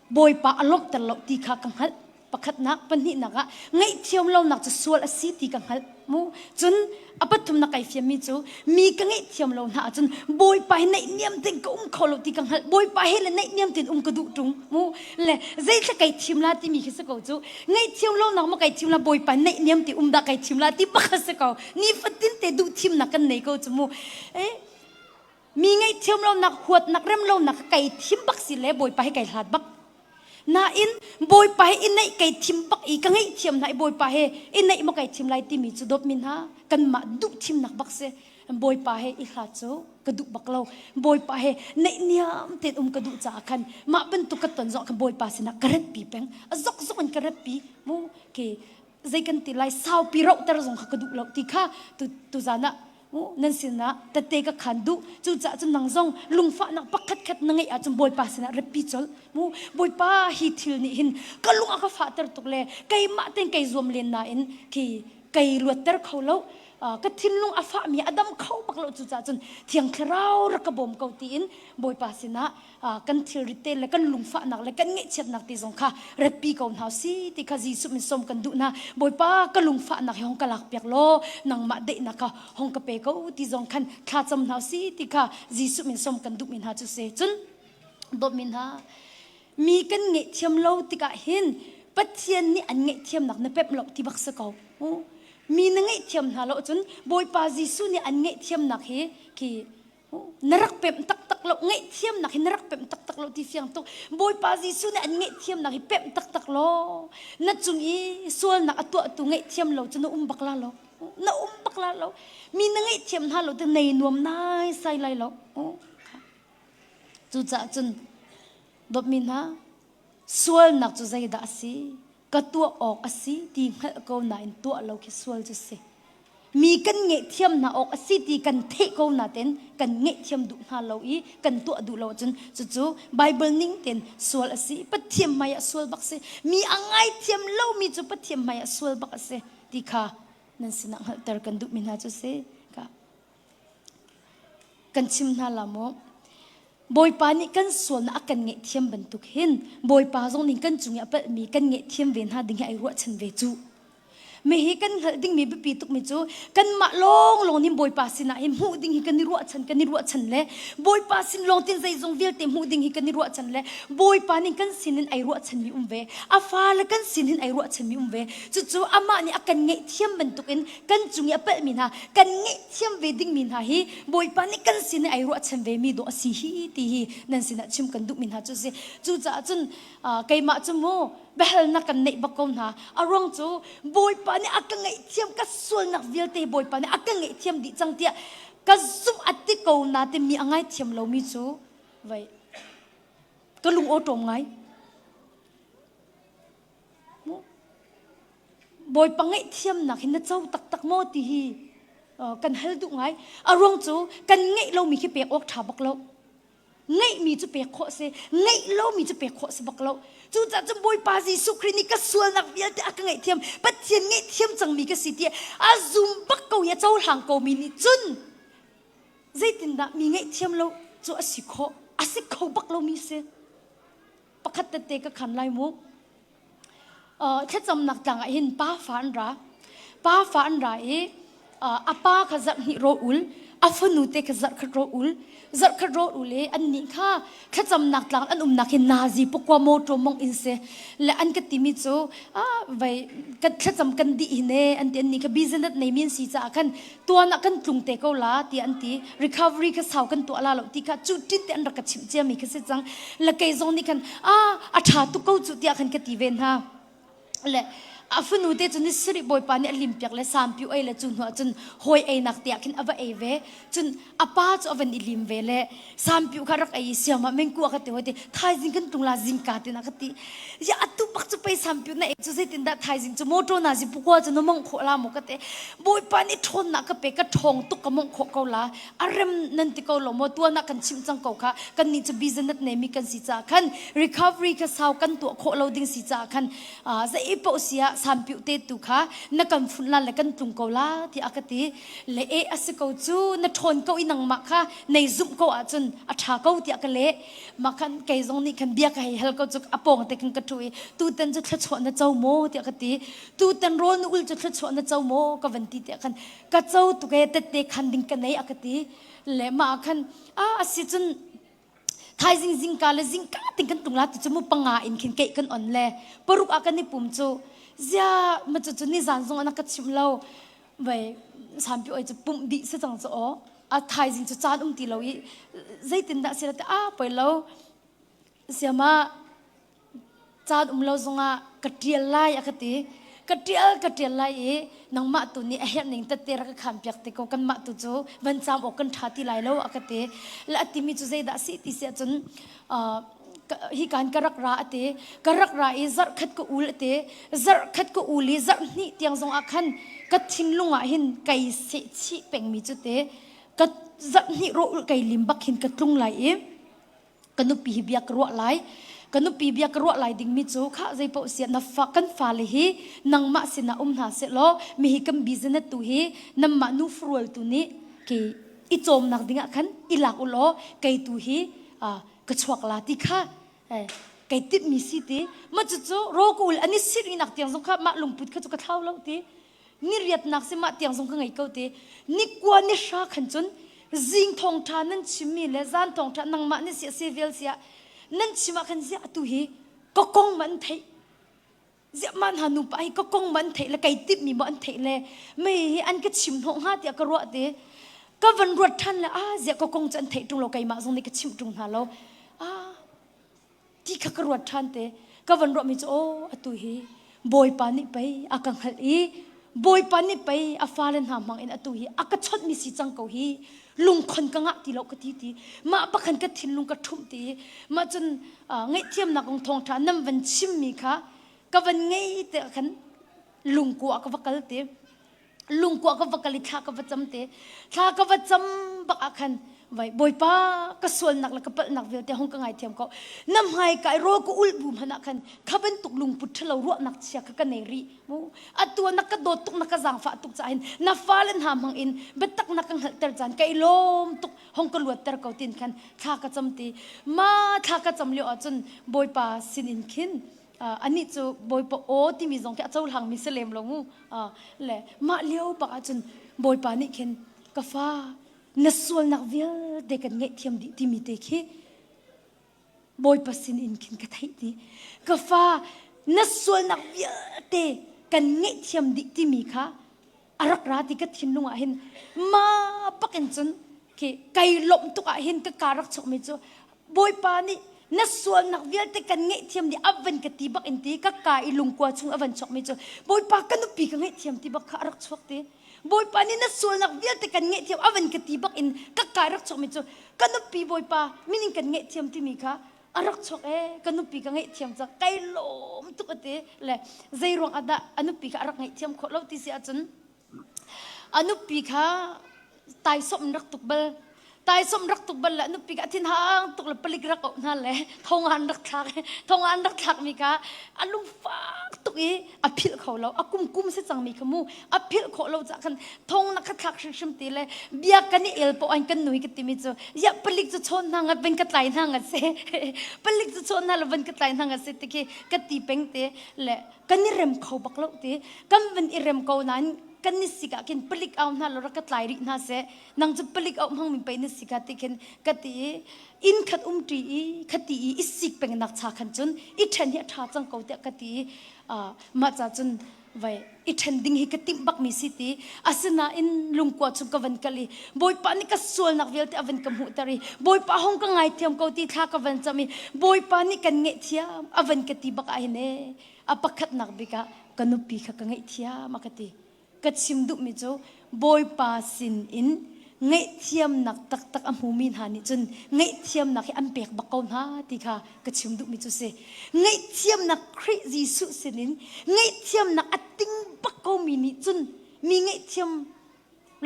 bồi pa alok tar lo ti kha kang hal pakhat nak pan hi naka ngay thiam lâu nạc chu sual asi ti kang hal mu chun apathum na kai fiam mi chu mi ka ngay thiam lâu na chun bồi pa nei niam tin ko kholo ti kang hal bồi pa he le nei niam tin ka du tung mu le zai tla kai thiam la ti mi khisa ko chu ngay thiam lâu nạc ma kai thiam la bồi pa nei niam ti da kai thiam la ti pakha se ko ni fatin te du thiam na kan nei ko chu muมีไงเทียมเราหนักหวดหนักเริ่มเราหนักไก่ทิมบักสิเล่บอยไปให้ไก่หลาดบักนาอินบอยไปอินในไก่ทิมบักอีกไงเทียมไหนบอยไปให้อินในมาไก่ทิมไลติมีจุดดมินฮะกันมาดุทิมหนักบักเสบอยไปให้อีหลาดโซกระดุบักเราบอยไปให้ในเนียมเต็ดกระดุจ่าคันมาเป็นตุกตันจอกกันบอยไปสินะกระเร็บปีแปงจอกกันกระเร็บปีมูเกใจกันติไลสาวปีเราแต่เราจงกระดุเราตีข้าตุจานะนั่นสินะแต่เตก็ขันดูจู่จะจนนังซงลุงฟ้านักปักขัดนังไงอาจจะบอยป้าสินะรับผิดชอบบอยป้าฮิทิลนี่หินก็ลุงอาก็ฟ้าเตอร์ตุกเลยไก่มาเต็งไก่รวมเลียนนาอินที่ไก่ลวดเตอร์เขาแล้ว ก็ทิ้งลงอาฟ้ามีอดัมเข้าปักเราจุจ่าจนเทียงคราวรักบอมเกาตีนบอยปาสินะกันเทริเตและกันลุงฟ้าหนักและกันเงเช็ดหนักตีสงค่ะเรปีเกาหนาวสิที่ข้าจีสุมิสมกันดูนะบอยปากันลุงฟ้าหนักห้องกะลักเปียกโลนังมาเดนะคะห้องกะเปก็ตีสงคันข้าจำหนาวสิที่ข้าจีสุมิสมกันดูมินหาจุเสจนดมินหามีกันเงเทียมโลติกะเห็นปัจเจียนนี่อันเงเทียมหนักในเป็บหลบที่บักสกาวมีนังเงเทียมหาโลจนบอยปาจีสุนี่อันเงเทียมหนักเฮคีนรักเป็มตักตักโลเงเทียมหนักเฮนรักเป็มตักตักโลที่เฟียงตุบอยปาจีสุนี่อันเงเทียมหนักเฮเป็มตักตักโลนัดจุงอีส่วนหนักตัวเงเทียมโลจนบักลาโลน่าบักลาโลมีนังเงเทียมหาโลแต่ในนวมนายใส่ไรโลจุจ่าจนดมินฮะส่วนนักจุใจด่าสิก็ตัวออกสิตีเหงก็น่าอินตัวเราแค่ส่วนจุเสมีกันเงเทียมน่าออกสิตีกันเทก็น่าเต็นกันเงเทียมดูน่าเราอีกันตัวดูเราจนจู่ไบเบิลนิ่งเต็นส่วนสิปัดเทียมมายส่วนบักเสมีอ่างไงเทียมเรามีจู่ปัดเทียมมายส่วนบักเสที่ข้านั่นสินักเตอร์กันดูมินฮะจุเสกันชิมน่าละโมบอยปานี่กันส่วนนักกันเงเทียมบรรทุกเห็นบอยปาจงนี่กันจุงยาเปิดมีกันเงเทียมเวียนหาดิ่งไอรัวฉันเวจูไม่ให้กันดิ่งมีปีตุกมิจูกันมาลงนี่บอยปาสินะเห็นหูดิ่งกันนี่รัวฉันเล่บอยปาสินลงที่ใจจงเวียเต็มหูดิ่งกันนี่รัวฉันเล่บอยปานี่กันสินไอรัวฉันมีเวอาฟ้าและกันสินไอรัวฉันมีเวจู่อามานี่กันเงเทียมบรรทุกเห็นกันจุงยาเปิดมีนะกันเงเทียมเวดิ่งมีนะฮีบอยปานี่กันสินไอรัวฉันเวมีดอสิฮีตีฮีนั่นสินะชิมกันดุมินฮะจู่จ่าจนไกมาจมูเบลนักกันในบักกงนะอารมณ์จู่บอยปานี่กันเงเทียมกันส่วนนักเวียเตบอยปานี่กันเงเทียมดิจังเตียกันซุ่มอัดติโกนาเตมีอะไรเทียมเรามีจู่ไว้ก็ลุงโอตรงไงบอยปังเงเทียมนักเห็นเจ้าตักโมตีฮีกันเฮลดุไงอารมณ์จู่กันเงเรามีแค่เปียกออกถาบักเราไงมีจะเปียกโคเสไงเรามีจะเปียกโคสบักเราจู่จะจำบอยปาซีสุครินิกส่วนนักเวียแต่อักไงเทียมปัจเจียนไงเทียมจังมีกสิเตียอาซุมบักเกาอย่าเจ้าหางเกามีนี่จุนใจตินดามีไงเทียมเราจู่อาศิโคอาศิเขาบักเรามีเสปักขัดเตะก็ขันไล่มุกแค่จำนักจังเห็นป้าฝันราอาป้าขจัดหิโรอุลอาฟนุเตขจัดขโรอุลอันนี้ค่ะแค่จำนักจังอันนักเห็นนาซีปกว่าโมโตมองอินเสและอันก็ติมิโซไว้ก็แค่จำกันดีเน่อันที่อันนี้ก็บิสเนสในมีนสีจ้ากันตัวนักกันตุงเตก็ลาที่อันที่ recovery ก็สาวกันตัวลาหลอกที่ค่ะจุดที่อันรักชิมเจียมีก็เสียจังและไกซองนี่กันอาชาตุก็จุดที่อันก็ตีเวนฮะและอาฟนูเตจุนสิริบอยปานี่ลิมเปียกและสามพิวไอและจุนหัวจุนหอยไอนักเตียกินอวเอเวจุนอาป้าจุอวันอิลิมเวเลสามพิวคารักไอเสียมาเมงกัวกันเตหัวเตทายจิงกันตุงลาจิงกาเตนักตีอย่าอัตุปักจุไปสามพิวน่ะเอจุเซตินดาทายจิงจุโมโตนาจิปุกัวจุนมงโคลามกเตบอยปานี่ทนนักเปกะทองตุกกมงโคเกาลาอารมนันติเกาลโมตัวนักกันชิมจังเกาค่ะกันนี่จะบิสเนสเนมีกันสิจ้าคัน recovery ก็สาวกันตัวโคเราดิ้งสิจ้าคันจะอีโปเสียสามพิวเตตุค่ะนักการฝุ่นละและกันตุงเกาลาที่อากติเละอาศัยเกาจูนักทนเกาอินังมาค่ะในซุ่มเกาจุนอัฐาเกาที่อากเละมาคันเกยจงนี่คันเบียกให้เฮลเกาจุกอปองแต่กันกระทุยตูเต็นจะทะชวนนักเจ้าโมที่อากติตูเต็นร้อนอุลจะทะชวนนักเจ้าโมกับวันที่คันกัจเจ้าตุกเอเตเตคันดิ้งกันในอากติเละมาคันอาศัยจุนทายจิงกาและจิงกาติงกันตุงลาติจมูกปังงาอินขินเกยกันอ่อนเล่ปรุกอากันนี่ปุ่มจูเจ้ามันจะนี่จานทรงอันนักชิมเราไว้สามปีไอจะปุ่มดิเสจังจะอ๋อทายจิงจะจานตีเราอีใจตินดาเสียแต่ไปเราเสียมาจานเราทรงกระเทียมไล่อะกติกระเทียมไล่นังมาตุนี่เห็นหนึ่งแต่เตะรักขามเปียกติโกกันมาตุจูวันจามออกกันทัดที่ไล่เราอะกติและติมิจูใจดาสิติเสียจนฮิการกรักราเตกรักราจัดขัดก็อุลเตจัดขัดก็อุลีจัดนี่เตียงทรงอาคันกัดทิ้งลงหินไก่เสชิเป็งมีจุเตกัดจัดนี่โรอุไก่ลิมบักหินกัดลงไหลกันนุปีเบียกรัวไหล กันนุปีเบียกรัวไหลดิ่งมิจูข้าใจปอเสียนับฟักกันฟ้าเลยฮีนังมาสินะหาเสลอมีฮิกันบิสเนสตุฮีนังมานูฟรัวตุนี้กีอีโจมนักดิ่งขันอีหลักอุโลไกตุฮีกระชวกลาติค่ะไกติดมีสิตีมาจุดโรกุลอันนี้สิรินักเตียงสงข้ามาลุงพุดข้าจุกเท้าแล้วตีนี่เรียดนักสิมาเตียงสงข้าไงเกาตีนี่กว่านี่ชาขันจนจิงทองทานั่นชิมีเลจานทองทานังมานี่เสียเซเวลเสียนั่นชิมาขันเสียตุฮีก็กงมันเทเสียมันหันุไปก็กงมันเทแล้วไกติดมีมันเทเลยไม่อันก็ชิมทองห้าเตียกรัวตีก็วันรวดทันเลยเสียก็กงจันเทตรงเราไกมาตรงนี้ก็ชิมตรงหาเราที่ขกรวดทันเตก็วันรอมิจโอตุฮีบอยปานิไปอากังหัลอีบอยปานิไปอาฟาเลนหามังเอ็นตุฮีอากระชดมีสิจังเกาฮีลุงคนกังะตีเรากตีตีมาปะคันกระถินลุงกระทุ่มตีมาจนไงเทียมนักองทองทานน้ำวันชิมมีค่ะก็วันไงเตะคันลุงกัวก็วักกะเตลุงกัวก็วักกะลิท่าก็วัดจำเตท่าก็วัดจำบักอาคันไว้บอยป้าก็ส่วนหนักแล้วก็เปิดหนักเวลแต่ห้องก็ไงเทียมก็น้ำหายกายโรก็อุลบุมหนักขันข้าเป็นตุกลุงพุทธเรารวดหนักเชียกันเนรีมูอัดตัวนักกระโดดตุกนักกระจางฟ้าตุกใจนับฟ้าเล่นหามหังอินเบ็ดตักนักกังหัดเตอร์จันไกลมตุกห้องกระลวดเตอร์เกาตินขันท่ากระจำตีมาท่ากระจำเลี้ยวจนบอยป้าสินินขินอันนี้จูบอยป้าโอที่มีสองแค่เจ้าหลังมิสเลมลงมูแหละมาเลี้ยวปะจนบอยป้านี่ขินกาฟ้านัสวลนักวิลเด็กกันเงยเทียมดีที่มีเด็กที่บอยปัสสินอินกินกระไทยดีกฟ้านัสวลนักวิลเด็กกันเงยเทียมดีที่มีค่ะอารักราที่กัดหินนุ่งอาหินมาปักอินจนที่ไก่ลมตุกอาหินก็การักชกไม่จูบอยปานี่นัสวลนักวิลเด็กกันเงยเทียมดีอวันกตีบักอินตีก็กายลุงกว่าชงอวันชกไม่จูบอยปากันนุปีกันเงยเทียมตีบักการักชกตีบอยปานี่นัสวลนักวิลแต่กันเงยเทียมอวันกตีบักอินก็กายรักชกไม่จูกันนุปีบอยปามินิกันเงยเทียมที่มีค่ะรักชกกันนุปีกันเงยเทียมจะไก่ลมตุกตีเลยใจรวงอดาอนุปีค่ะรักเงยเทียมขดเล่าที่เสียจนอนุปีค่ะตายสมรักตุกเบลตายสมรักตุกเบลละอนุปีค่ะทิ้งห่างตุกละปลิกรักนั่นแหละทองอันรักทักทองอันรักทักมีค่ะอารมณ์ฟ้าตุกอภิลเขาเราอากุมเสจังมีขมูอภิลเขาเราจากกันทองนักทักชิมตีเลยเบียกันนี่เอลปอันกันหนุ่ยกันติมิจูอย่าปลิกจะชนทางเป็นกระต่ายทางเสปลิกจะชนทางเป็นกระต่ายทางเสติเกกตีเป็งเตและกันนี่เร็มเขาบักเล่าเตกันเป็นอิเร็มเขานั้นกันนิสิกากินปลิกเอาหน้าเรารักไล่ริหน้าเสนังจะปลิกเอามั่งมีไปนิสิกาติกินกติอินขัดตีคติอิสิกเป็นนักชาขันจนอิทันเหียท่าจังเกาเตกติมาจากจนไว้อิทันดิ้งฮิกติบักมีสิติอาสนะอินลุงกวาดสุกวันกะลีบอยปานี่ก็ส่วนนักเวลแต่อวันกำหูตารีบอยปาห้องก็ไงเทียมเกาตีท่ากวันจะมีบอยปานี่กันเงยเทียมอวันกติบักไอเน่อปักขัดนักบิกะกันนุปีขะกันเงยเทียมากติกัดชิมดุมิโจบอยปาสินอินเงยเทียมนักตักตักอัมหูมินหานิจนเงยเทียมนักอันเปียกบักกอนฮาติค่ะกัดชิมดุมิโจเสเงยเทียมนักคริจิสุสินินเงยเทียมนักอัดติงบักกอมินิจนมีเงยเทียม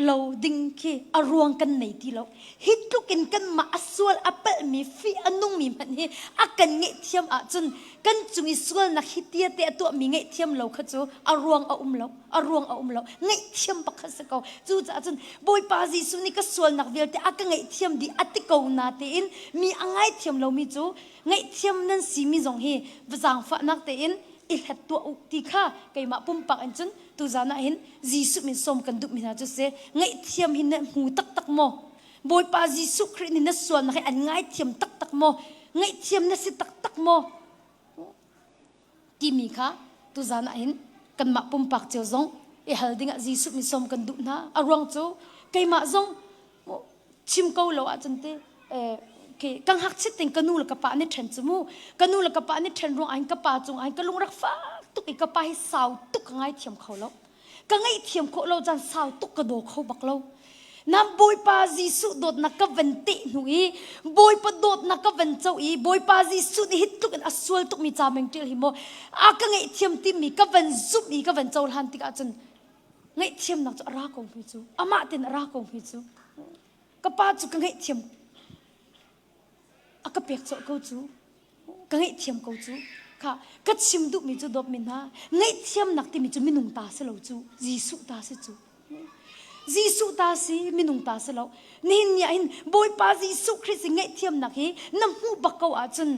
เราดิ้งเคอรวงกันไหนที่เราฮิตทุกินกันมาสวลอัปเปิลมีฟีอันนุ่งมีมันเฮอากันเงยเทียมจนกันจุงสวลนักฮิตเตียเตตัวมีเงยเทียมเราขจูอรวงเราอรวงเราเงยเทียมปักขสกาวจู่จ้าจนบอยปาจิสุนี่ก็สวลนักเวลแต่อากันเงยเทียมดีอัติกาวนาเตอินมีอ่างเงยเทียมเรามีจูเงยเทียมนั้นสีมีจงเฮวจางฟ้านักเตอินอิเหตัวอุติค่ะไกมาปุ่มปักอันจนตุจานะเห็นจีสุมิสมกันดุมินาจุเสไงเทียมหินหูตักโมบอยปาจีสุครินินส่วนนะให้อันไงเทียมตักโมไงเทียมนั่นสิตักโมที่มีค่ะตุจานะเห็นกันมาปุ่มปักเจ้าจงฮัลดิงะจีสุมิสมกันดุนะอารวงโจไกมาจงชิมเกาเหลาอาจารย์เตกังหักชิดติงกันูลกปะนี่เทนจมูกันูลกปะนี่เทนรวงอันกปะจงอันกลุงรักฟ้าตุกอีกปะให้สาวตุกง่ายเทียมเขาแล้วกังไงเทียมเขาเราจันสาวตุกกระโดดเขาบักเราน้ำบอยปาจีสุโดดนักวันติหนุ่ยบอยปะโดดนักวันเจ้าอีบอยปาจีสุนี่ฮิตตุกันอสวลตุกมีจามังเจลหิโมอากังไงเทียมติมีกวันซุปมีกวันเจ้าหันติกาจันไงเทียมนักจะรักของพิจูอามาตินรักของพิจูกปะจุกังไงเทียมอากาเปียกโจกูจู ka ngai thiam ko chu kha ka chim du mi chu dop min ha ngai thiam nak ti mi chu minung ta se lo chu jisu ta se chu jisu ta si minung ta se lo nin ya in boy pa jisu christ ngai thiam nak hi nam hu bakau a chun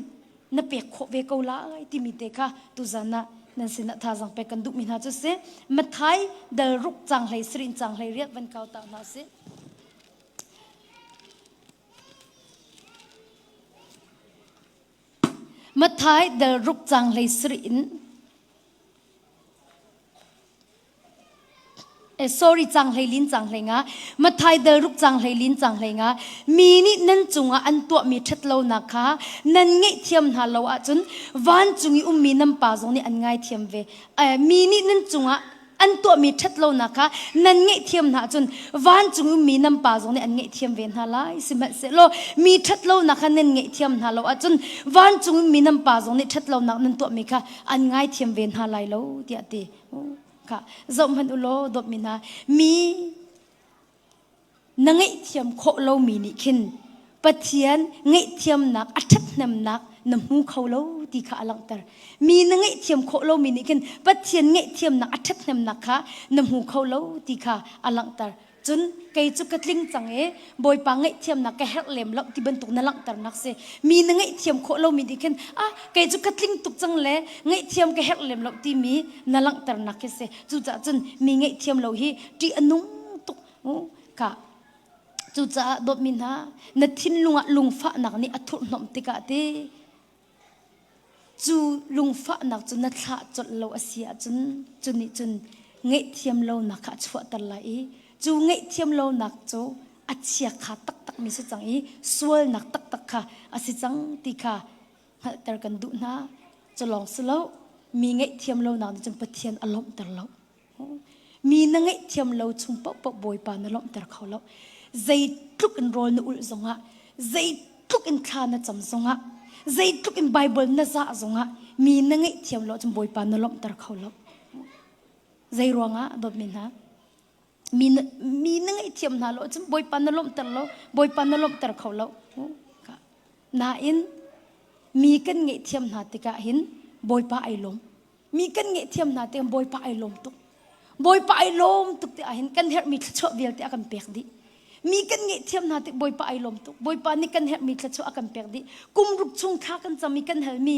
na pe kho ve ko la ti mi te kha tu zana nan sin na tha jang pe kan du min ha chu se mathai dal ruk chang hlei srin chang hlei riat van kau ta na se mathai dal ruk chang hlei srin sorry chang hlei lin chang hlei nga mathai dal ruk chang hlei lin chang hlei nga mi ni nan chunga an to mi that lo na kha nan ngai thiam na lo a chun van chungi mi nam pa zong ni an ngai thiam ve mi ni nan chunga an to mi that lo na kha nan ngai thiam na chun van chungi mi nam pa zong ni an ngai thiam ve na lai simat se lo mi that lo na kha nan ngai thiam na lo a chun van chungi mi nam pa zong ni that lo na nan to mi kha an ngai thiam ve na lai lo ti ati ka zom han ulo dop mina mi nangai thiam kho lo mi ni khin pathian ngai thiam nak athat nam nak nam hu kho lo ti kha alang tar mi nangai thiam kho lo mi ni khin pathian ngai thiam nak athat nam nak kha nam hu kho lo ti kha alang tar chun kai chu katling change boy pa ngai thiam nak ka hel lem lok ti ban tuk na lang tar nak se mi nangai thiam kho lo mi di khin kai chu katling tuk chang le ngai thiam ka hel lem lok ti mi na lang tar nak ke se chu cha chun mi ngai thiam lo hi ti anung tuk ka chu cha dop min ha na thin lunga lungfa nak ni athur nom ti ka te chu lungfa nak chu na thla chot lo asia chun ni chun ngai thiam lo nak kha chwa tar lai chu ngai thiam lo nak chu achia kha tak tak mi se chang i sual nak tak tak kha asi chang ti kha hal tar kan du na chalong slo mi ngai thiam lo nak chum pathian alom tar lo mi na ngai thiam lo chung pop boy pa na lom tar kho lo zai tuk in rol na ul zonga zai tuk in kha na cham zonga zai tuk in bible na za zonga mi na ngai thiam lo chum boy pa na lom tar kho lo zai ronga dot min ha mi ngai thiam na lo chum boy pa na lom tar lo boy pa na lom tar kho lo ka na in mi kan ngai thiam na ti ka hin boy pa ai lom mi kan ngai thiam na te boy pa ai lom tuk boy pa ai lom tuk te a hin kan her mi thcho vel te akan pek di mi kan ngai thiam na te boy pa ai lom tuk boy pa ni kan her mi thcho akan pek di kum ruk chung kha kan cham mi kan hel mi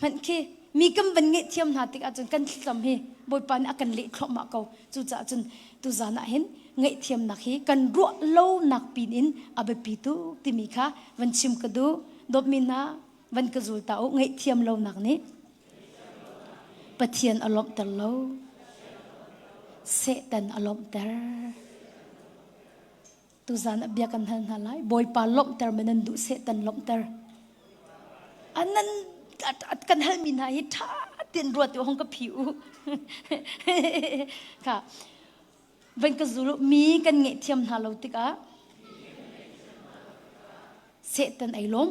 man ke mi kam ban ngai thiam na te a chun kan thlam hi boy pa ni akan le thlo ma ko chu cha chun tu zana hin ngai thiam nak hi kan ro lo nak pin in abe pi tu ti mi kha van chim ka du dop min na van ka zul ta o ngai thiam lo nak ni pathian alom tar lo setan alom tar tu zana bia kan han halai boy pa lom tar manan du setan lom tar anan at kan hal min ha hi tha tin ruat yo hong ka phiu ka van ka zulu mi kan ngai thiam na lo tika setan ai lom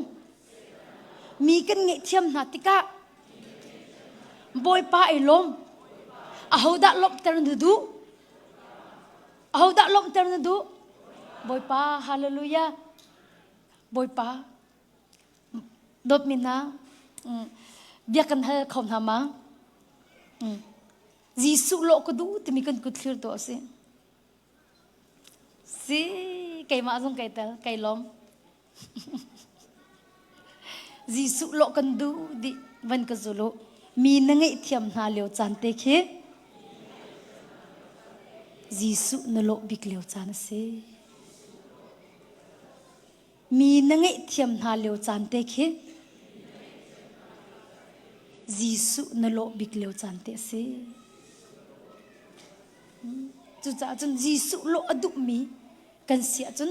mi kan ngai thiam na tika boy pa ai lom ahoda lom tar na du ahoda lom tar na du boy pa hallelujah boy pa dot min na bia kan hal khom na ma jisu lo ko du ti mi kan kut khir to se si kai ma jong kai tel kai lom jisu lo kan du di van ka zulu mi na ngai thiam na leo chan te khe jisu na lo bik leo chan se mi na ngai thiam na leo chan te khe jisu na lo bik leo chan te se chu cha chun jisu lo adu mi kan sia chun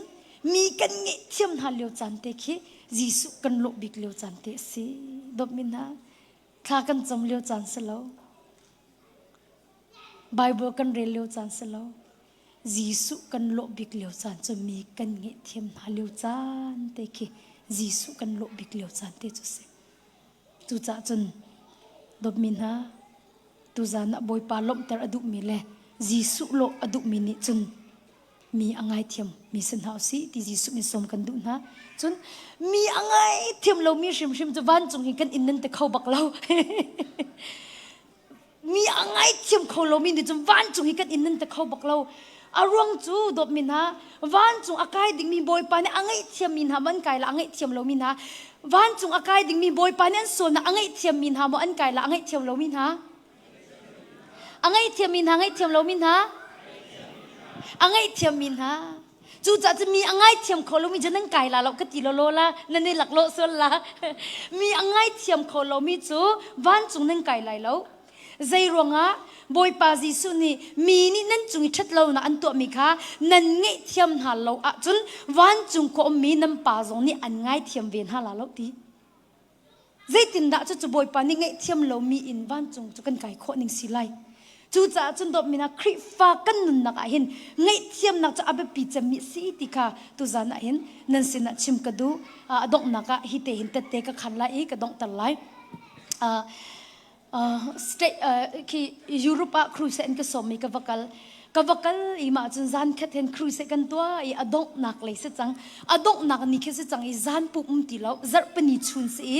mi kan nge thiam na leo chan te khe jisu kan lo bik leo chan te se dop min ha kha kan chom leo chan se lo bible kan re leo chan se lo jisu kan lo bik leo chan chu mi kan nge thiam na leo chan te khe jisu kan lo bik leo chan te chu se chu cha chun dop min ha tu zana boy pa lom tar adu mi le jisu lo adu mi ni chun มีอะไรเทียมมีสันหาสิที่จีสุมีสมกันดูนะจนมีอะไรเทียมเรามีชิมจะวันจงเห็นกันอินนั่นแต่เขาบักเรามีอะไรเทียมเขาเรามีจนวันจงเห็นกันอินนั่นแต่เขาบักเราอารมณ์จูดบมินฮะวันจงอากาศดิ่งมีบอยปานอะไรเทียมมินฮะมันไกลละอะไรเทียมเรามินฮะวันจงอากาศดิ่งมีบอยปานนั้นส่วนอะไรเทียมมินฮะมันไกลละอะไรเทียมเรามินฮะอะไรเทียมมินฮะอะไรเทียมเรามินฮะอะไรเทียมมินฮะจูจะมีอะไรเทียมเขาเรามีจะนั่งไกลละเราก็ตีโลโลละนั่นนี่หลักโลส่วนละมีอะไรเทียมเขาเรามีจูวันจงนั่งไกลไรแล้วใจรวงอ่ะบอยปาจิสุนี่มีนี่นั่นจุงชัดเรานะอันตัวมีค่ะนั่นไงเทียมหาเราอ่ะจนวันจุงก็มีน้ำปาจงนี่อันไงเทียมเวียนหาเราดีใจตินดาจะบอยปานี่ไงเทียมเรามีอินวันจุงจะกันไก่โคนิงสิไลจูจ่าจนดบมีนะคริฟ้ากันนุนนักเห็นไงเทียมนักจะเอาไปปีจะมีสีติค่ะตุจานเห็นนั่นสินะชิมกระดูดอกนักฮิตเห็นแต่ก็ขันไล่ก็ดอกตะไลสเตที่ยุโรปครูเซนก็สมมีกวักอีมาจนจานแค่เห็นครูเซกันตัวอีอดงนักเลยสิจังอดงนักนี่แค่สิจังอีจานปุ่มตีเราจัดปนิชุนสิ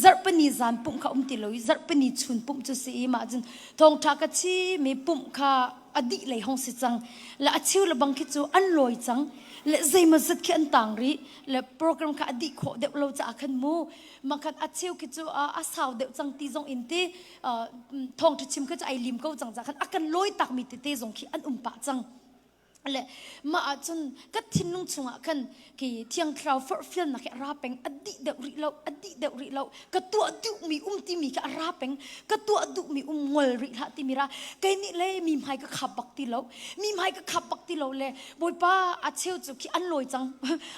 จัดปนิจานปุ่มข้าตีเราจัดปนิชุนปุ่มจุสิมาจนทองทักชีมีปุ่มข้าอดีเลยห้องสิจังและอาชิวละบังคิดจูอันลอยจังและใจมันสัตแค่อันต่างรีและโปรแกรมข้าอดีโคเดี๋ยวเราจะอาคันมูมาคันอาชิวคิดจูอาสาวเดี๋ยวจังตีจงอินตีทองทุชิมก็จะไอลิมก็จังคันอากันลอยตักมีเตจงขี้อันปะจังและมาจนก็ทิ้งนุ่งชงคันกี่เที่ยงคราวฟิลนักราเป็งอดีเดริเราก็ตัวดุมีตีมีก็ราเป็งก็ตัวดุมีงลริละติมีระไกนี่เลยมีไม้ก็ขับบักตีเรามีไม้ก็ขับบักตีเราเลยบอยป้าอาเชียวจุขี้อันลอยจัง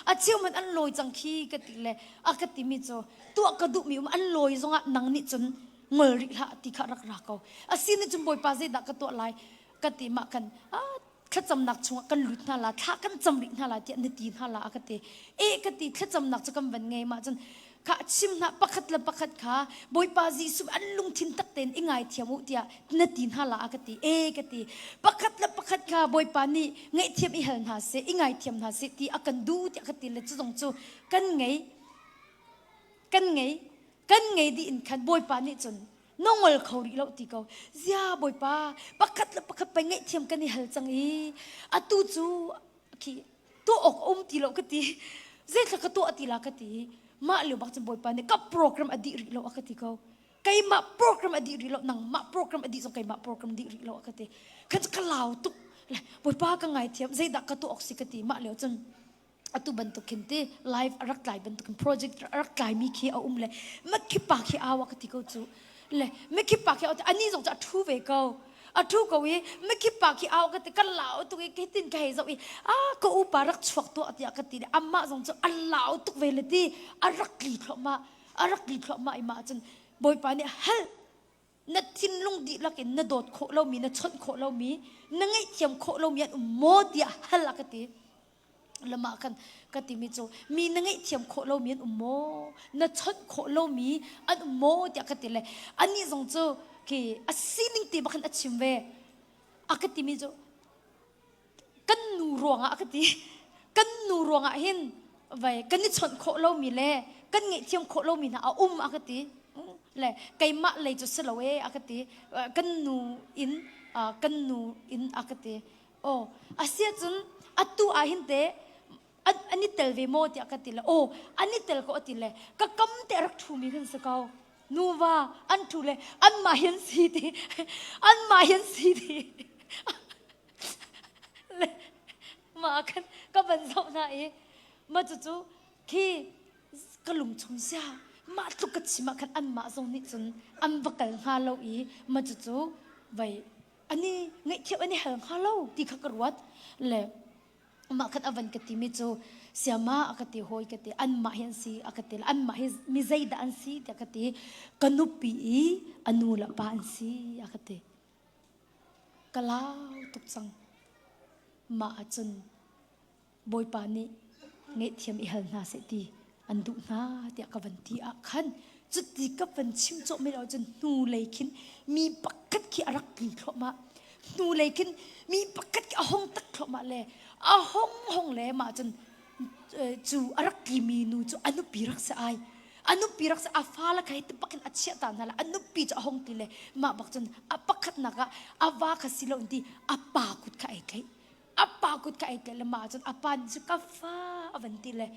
อาเชียวมันอันลอยจังขี้ก็ติเลยอากติมีจูตัวก็ดุมีอันลอยจงนังนี่จนงลริละติขารักเขาอาศินจนบอยป้าเจดักก็ตัวลายก็ติมากันข้าจำนักชงกันหลุดน่าละข้ากันจำริน่าละที่อันนี้ตีน่าละก็ติก็ติข้าจำนักจะกันวันไงมาจนข้าชิมนะปักขัดละปักขัดข้าบอยปาจีสุอันลุงทินตักเต็นง่ายเทียมุที่อันนี้ตีน่าละก็ติก็ติปักขัดละปักขัดข้าบอยปานี่ง่ายเทียมอีเห็นหาเสง่ายเทียมหาเสที่อากันดูที่ก็ติเลยจะต้องจูกันไงดีอินขันบอยปานี่จนน้องเราเขาดีเราตีเขาเสียบอยป้าปักขัดละปักขัดไปไงเทียมกันนี่ฮัลจังอีตูจูขี้ตัวอกตีเราก็ตีเจ้าก็ตัวตีละก็ตีมาเลี้ยวบักจังบอยป้าเนี่ยกับโปรแกรมอดีตเราก็ตีเขาใครมาโปรแกรมอดีตเราหนังมาโปรแกรมอดีตส่งใครมาโปรแกรมอดีตเราก็ตีขันจะกล่าวตุกเลยบอยป้าก็ไงเทียมเจ้าก็ตัวออกสิก็ตีมาเลี้ยวจังatu bantu kente live arak lai bantu kan project arak lai mi khi a le mat khi pa khi awa ka ti ko chu le me khi pa khi ani jong cha thu ve ko thu ko we me khi pa khi awa ka ti kan lao tu ke tin ka he zo ko u pa rak chhuak to atia ka ti amma jong chu allau tu ve le ti arak li thlo ma I ma chen boy pa ni hal na tin lung di la ke na dot kho lo mi na chon kho lo mi na ngai thiam kho lo mi mo dia hal la ka ti lama kan katimi cho mi na ngai thiam kho lo mi an mo na chon kho lo mi an mo tia katile ani jong cho ki asining ti bakhan achim ve akatimi cho kan nu ronga akati kan nu ronga hin vai kan ni chon kho lo mi le kan ngai thiam kho lo mi na akati le kai ma le cho selawe akati kan nu in akati asia chun atu ahin te ani tel ve mo ti akatila ani tel ko atile ka kam te rak thu mi kan sakau nuwa an thu le an ma hian si ti le ma kan ka ban zo na ma chu ki ka lung chung sia ma tu ka chi ma kan an ma zo ni chun an bakal ha lo ma chu vai ani ngai thiap ani hal ha lo ti kha karwat le ma khat avan kati mi chu siama akati hoi kati an ma hian si akati an ma hi mi zaida an si ta kati kanupi anula pa an si akati kalau tuk sang ma chun boy pa ni nge thiam I hal na se ti an du na ti akavan ti a khan chuti ka van chim cho me lo chun nu leikin mi pakkat ki arak ki thlo ma nu leikin mi pakkat ki ahong tak thlo ma le hong le ma chun chu arak ki mi nu chu anu pirak sa ai anu pirak sa afala kai te pakin achia ta na la anu pi cha hong ti le ma bak chun apakhat na ka awa kha silo ndi apa kut ka ai kai apa kut ka ai le ma chun apan chu ka fa avanti le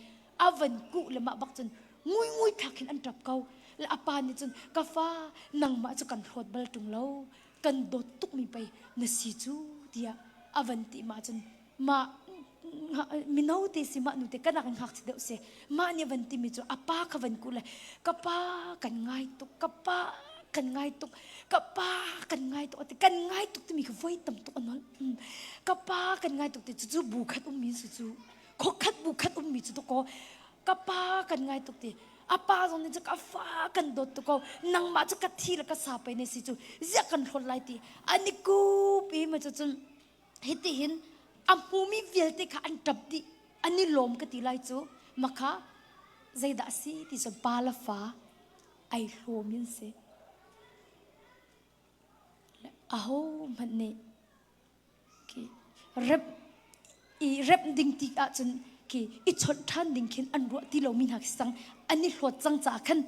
avan ku le ma bak chun ngui ngui thakin an trap kau le apan ni chun ka fa nang ma chu kan thot bal tung lo kan dot tuk mi pai na si chu dia avanti ma chun ma minau te si ma nu te kana kan hak de se ma ni vanti mi chu apa ka van ku le kapa kan ngai tu kapa kan ngai tu kapa kan ngai tu te kan ngai tu te mi ka voi tam tu anol kapa kan ngai tu te chu bu khat mi su chu kho khat bu khat mi chu to ko kapa kan ngai tu te apa zong ni chu ka fa kan dot tu ko nang ma chu ka thi la ka sa pe ne si chu zia kan thol lai ti ani ku pi ma chu chun hiti hin amumi vilte ka an tapdi ani lom ka tilai chu makha zaida si ti so bala fa ai lomin se aho manne ki rep ding ti a chun ki I chot than ding khin an ro ti lo min hak sang ani hlot chang cha khan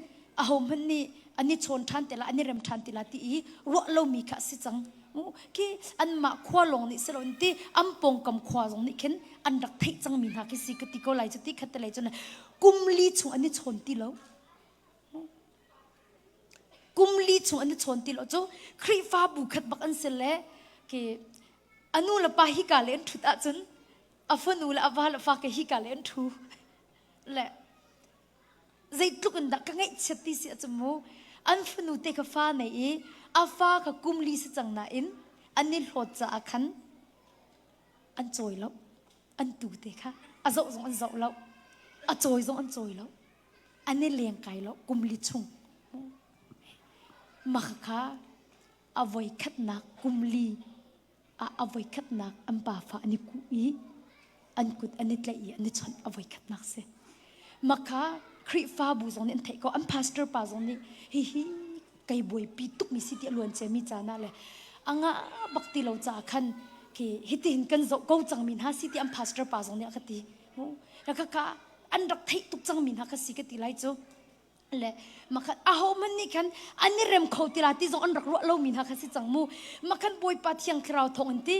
aho manne ani chon than tela ani rem than tela ti ro lo mi kha si chang ki an ma khwa long ni selon ti am pong kam khwa jong ni khen an rak thei chang min ha ki si ka ti ko lai chu ti khat lai chuna kumli chu ani chon ti lo kumli chu ani chon ti lo chu khri fa bu khat bak an sele ki anu la pa hi ka len thu ta chun afanu la awa la fa ka hi ka len thu le zai tuk an da ka ngai chati si achumu an fanu te ka fa nei afa ka kumli sa chang na in ani hlot cha akhan an choi lo an tu te kha azo zong an zo lo a choi zong an choi lo ani leng kai lo kumli chung ma kha avoi khat na kumli a avoi khat na am pa fa ani ku I an kut ani tlai I ani chon avoi khat na se ma kha khri fa bu zong ni thai ko am pastor pa zong ni hi kai boy pi tuk mi si ti luan che mi chana le anga bakti lo cha khan ki hitin kan zo ko chang min ha si ti am pastor pa zong ni akati la ka an rak thai tuk chang min ha ka si ka ti lai chu le makhat aho man ni khan ani rem kho ti la ti zo an rak ro lo min ha ka si chang mu makhan boy pa thiang khrau thong an ti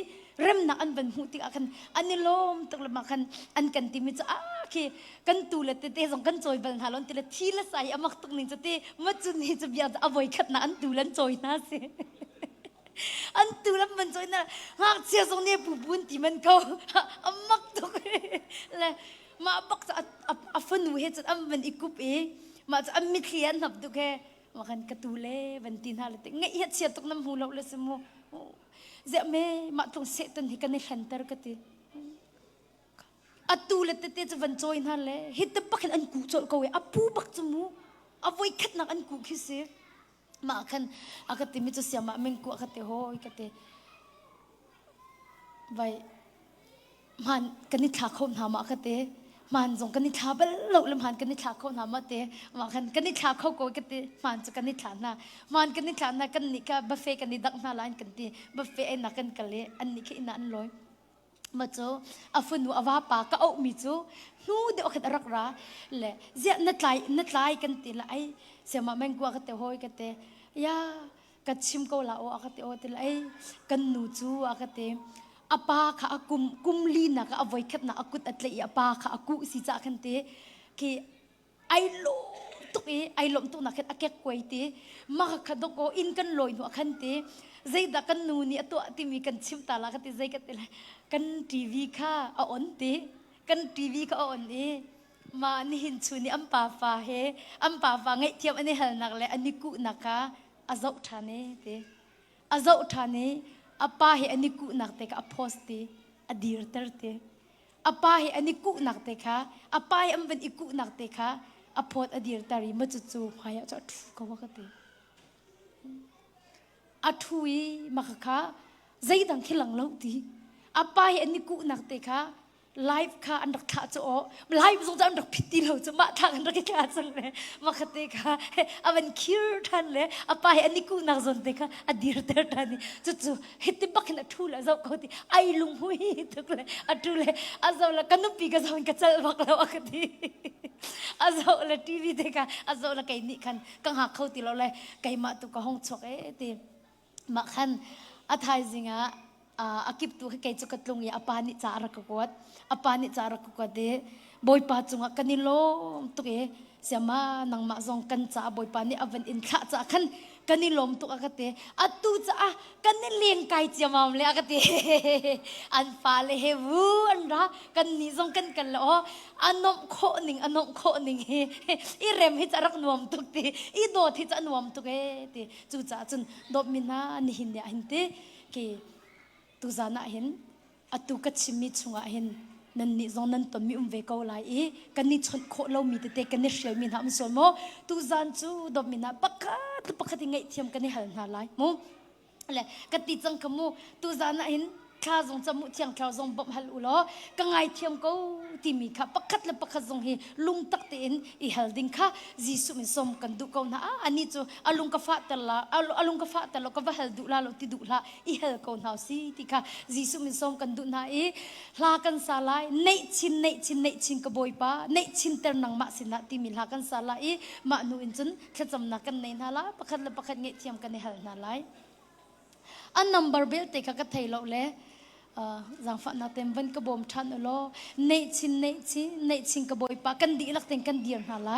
rem na an ban hu ti akhan ani lom tuk le makhan an kan ti mi cha ki kan tu le te te zong kan choi ban halon ti le thi la sai amak tuk ning chate ma chun ni chu bia avoi khat na an tu lan choi na se an tu lam man choi na ngak chia zong ne bu bun ti man ko amak tuk le ma bak cha afanu he chat am ban ikup ma cha am mi khian nap du ke ma kan ka tu le ban tin ha le te ngai het sia tuk nam hu lo le se mo ze me ma tung se tan hi kan khantar ka te atu le te te van choi na le hit pakhan an ku chol ko we apu bak chumu avoi khat nak an ku khi se ma khan akati mi chu siama meng ku akate hoi kate vai man kani tha khom na ma akate man jong kani tha bal lo lam han kani tha khom na ma te ma khan kani tha kho ko kate man chu kani tha na man kani tha na kan ni ka buffet kani dak na lan kan ti buffet ai na kan kale an ni khi na an loi ma chu afunu awa pa ka au mi chu nu de okhat rak ra le zia na tlai kan ti la ai sema meng kwa ka te hoi ka te ya ka chim ko la o akate o te la ai kan nu chu akate apa kha kumli na ka avoi khat na akut atle apa kha aku si cha khan te ki ai lo tuk ai lom tu na khat akek koi te ma kha do ko in kan loi no khan te zai da kan nu ni to ti mi kan chim ta la ka te zai ka te la kan tv kha a on te kan tv ka on ma ni hin chu ni am pa fa he am pa fa ngai thiam ani hal nak le ani ku naka azau thane te azau thane apa he ani ku nak te ka post te adir ter te apa he ani ku nak te kha apa he am ban iku nak te kha apot adir tari ma chu chu phaya cha thu ka wa ka te athui makha zaidang khilang lo ti apa he ani ku nak te kha ไลฟ์ค่ะอันดักขาจะอ๋อไลฟ์สงจะอันดักพิธีเราจะมาทางอันดักขาจังเลยมาคติค่ะอาวันคิวทันเลยอาไปอันนี้กูนักสนติค่ะอดีตเตอร์ทันนี่จู่ๆฮิตติบักนักทูละเจ้าเขาที่ไอลุงหุยทุกเลยอัดทูเลยอาเจ้าละกันนุปีก็เจ้ามันก็จะบักแล้วอักติอาเจ้าละทีวีเด็กค่ะอาเจ้าละไก่นี่คันกังหักเขาตีเราเลยไก่มาตุกห้องชกตีมาคันอาไทยจริงอ่ะอากิบตัวให้จุกตรงนี้อาปานิจาระกุกวดอาปานิจาระกุกวดเดบอยปาจุงกันนิโลตุกเสียมานังมาซองกันจ้าบอยปานิอวันอินข้าจ้าคันกันนิลมตุกกเตอตูจ้ากันนิเลียงไก่เจียมามเลยกเตอันฟ้าเลยเฮวูอันรักกันนิซองกันละอ๋ออันนมโคนิงอันนมโคนิงเฮอีเรมฮิจารักนวมตุกเตอีโดดฮิจานวมตุกเตจูจ้าจนดบมินานิหินเดียหินเตกีตุจานะเห็นอตุกัดชิมิชงะเห็นนั่นนี่จงนั่นตมีเวกเอาไลกันนี่ชนโคเรามีแต่กันนี่เชียวมีน้ำส่วนโมตุจานจูดมินาปักติไงเทียมกันนี่หันหาไลโมอะไรกันติจังขมูตุจานะเห็นข้าจงจมูกเทียงข้าจงบ่มฮัลอุลอกังไงเทียมกูทีมีข้าปักและปักจงเฮลุงตักเต็นอีฮัลดิงข้าจิสุมิสมกันดูเขาหน้าอันนี้จูอลุงกฟ้าแต่ละอลุงกฟ้าแต่ละก็ว่าฮัลดูลาลติดูลาอีฮัลเขาหน้าสิที่ข้าจิสุมิสมกันดูหน้าลากันสาลายในชินกบอยป้าในชินเตอร์นังมาสินะที่มีลากันสาลายมาหนูอินจุนแค่จำนักกันในนาลาปักและปักเงยเทียมกันในฮัลนาลายอันนัมเบอร์เบลเตะก็ไทยเราเลยจังฝันนาเต็มวันกบอมทันอุโลในชินกบอยปากันดีลักเต็งกันเดียร์นาไล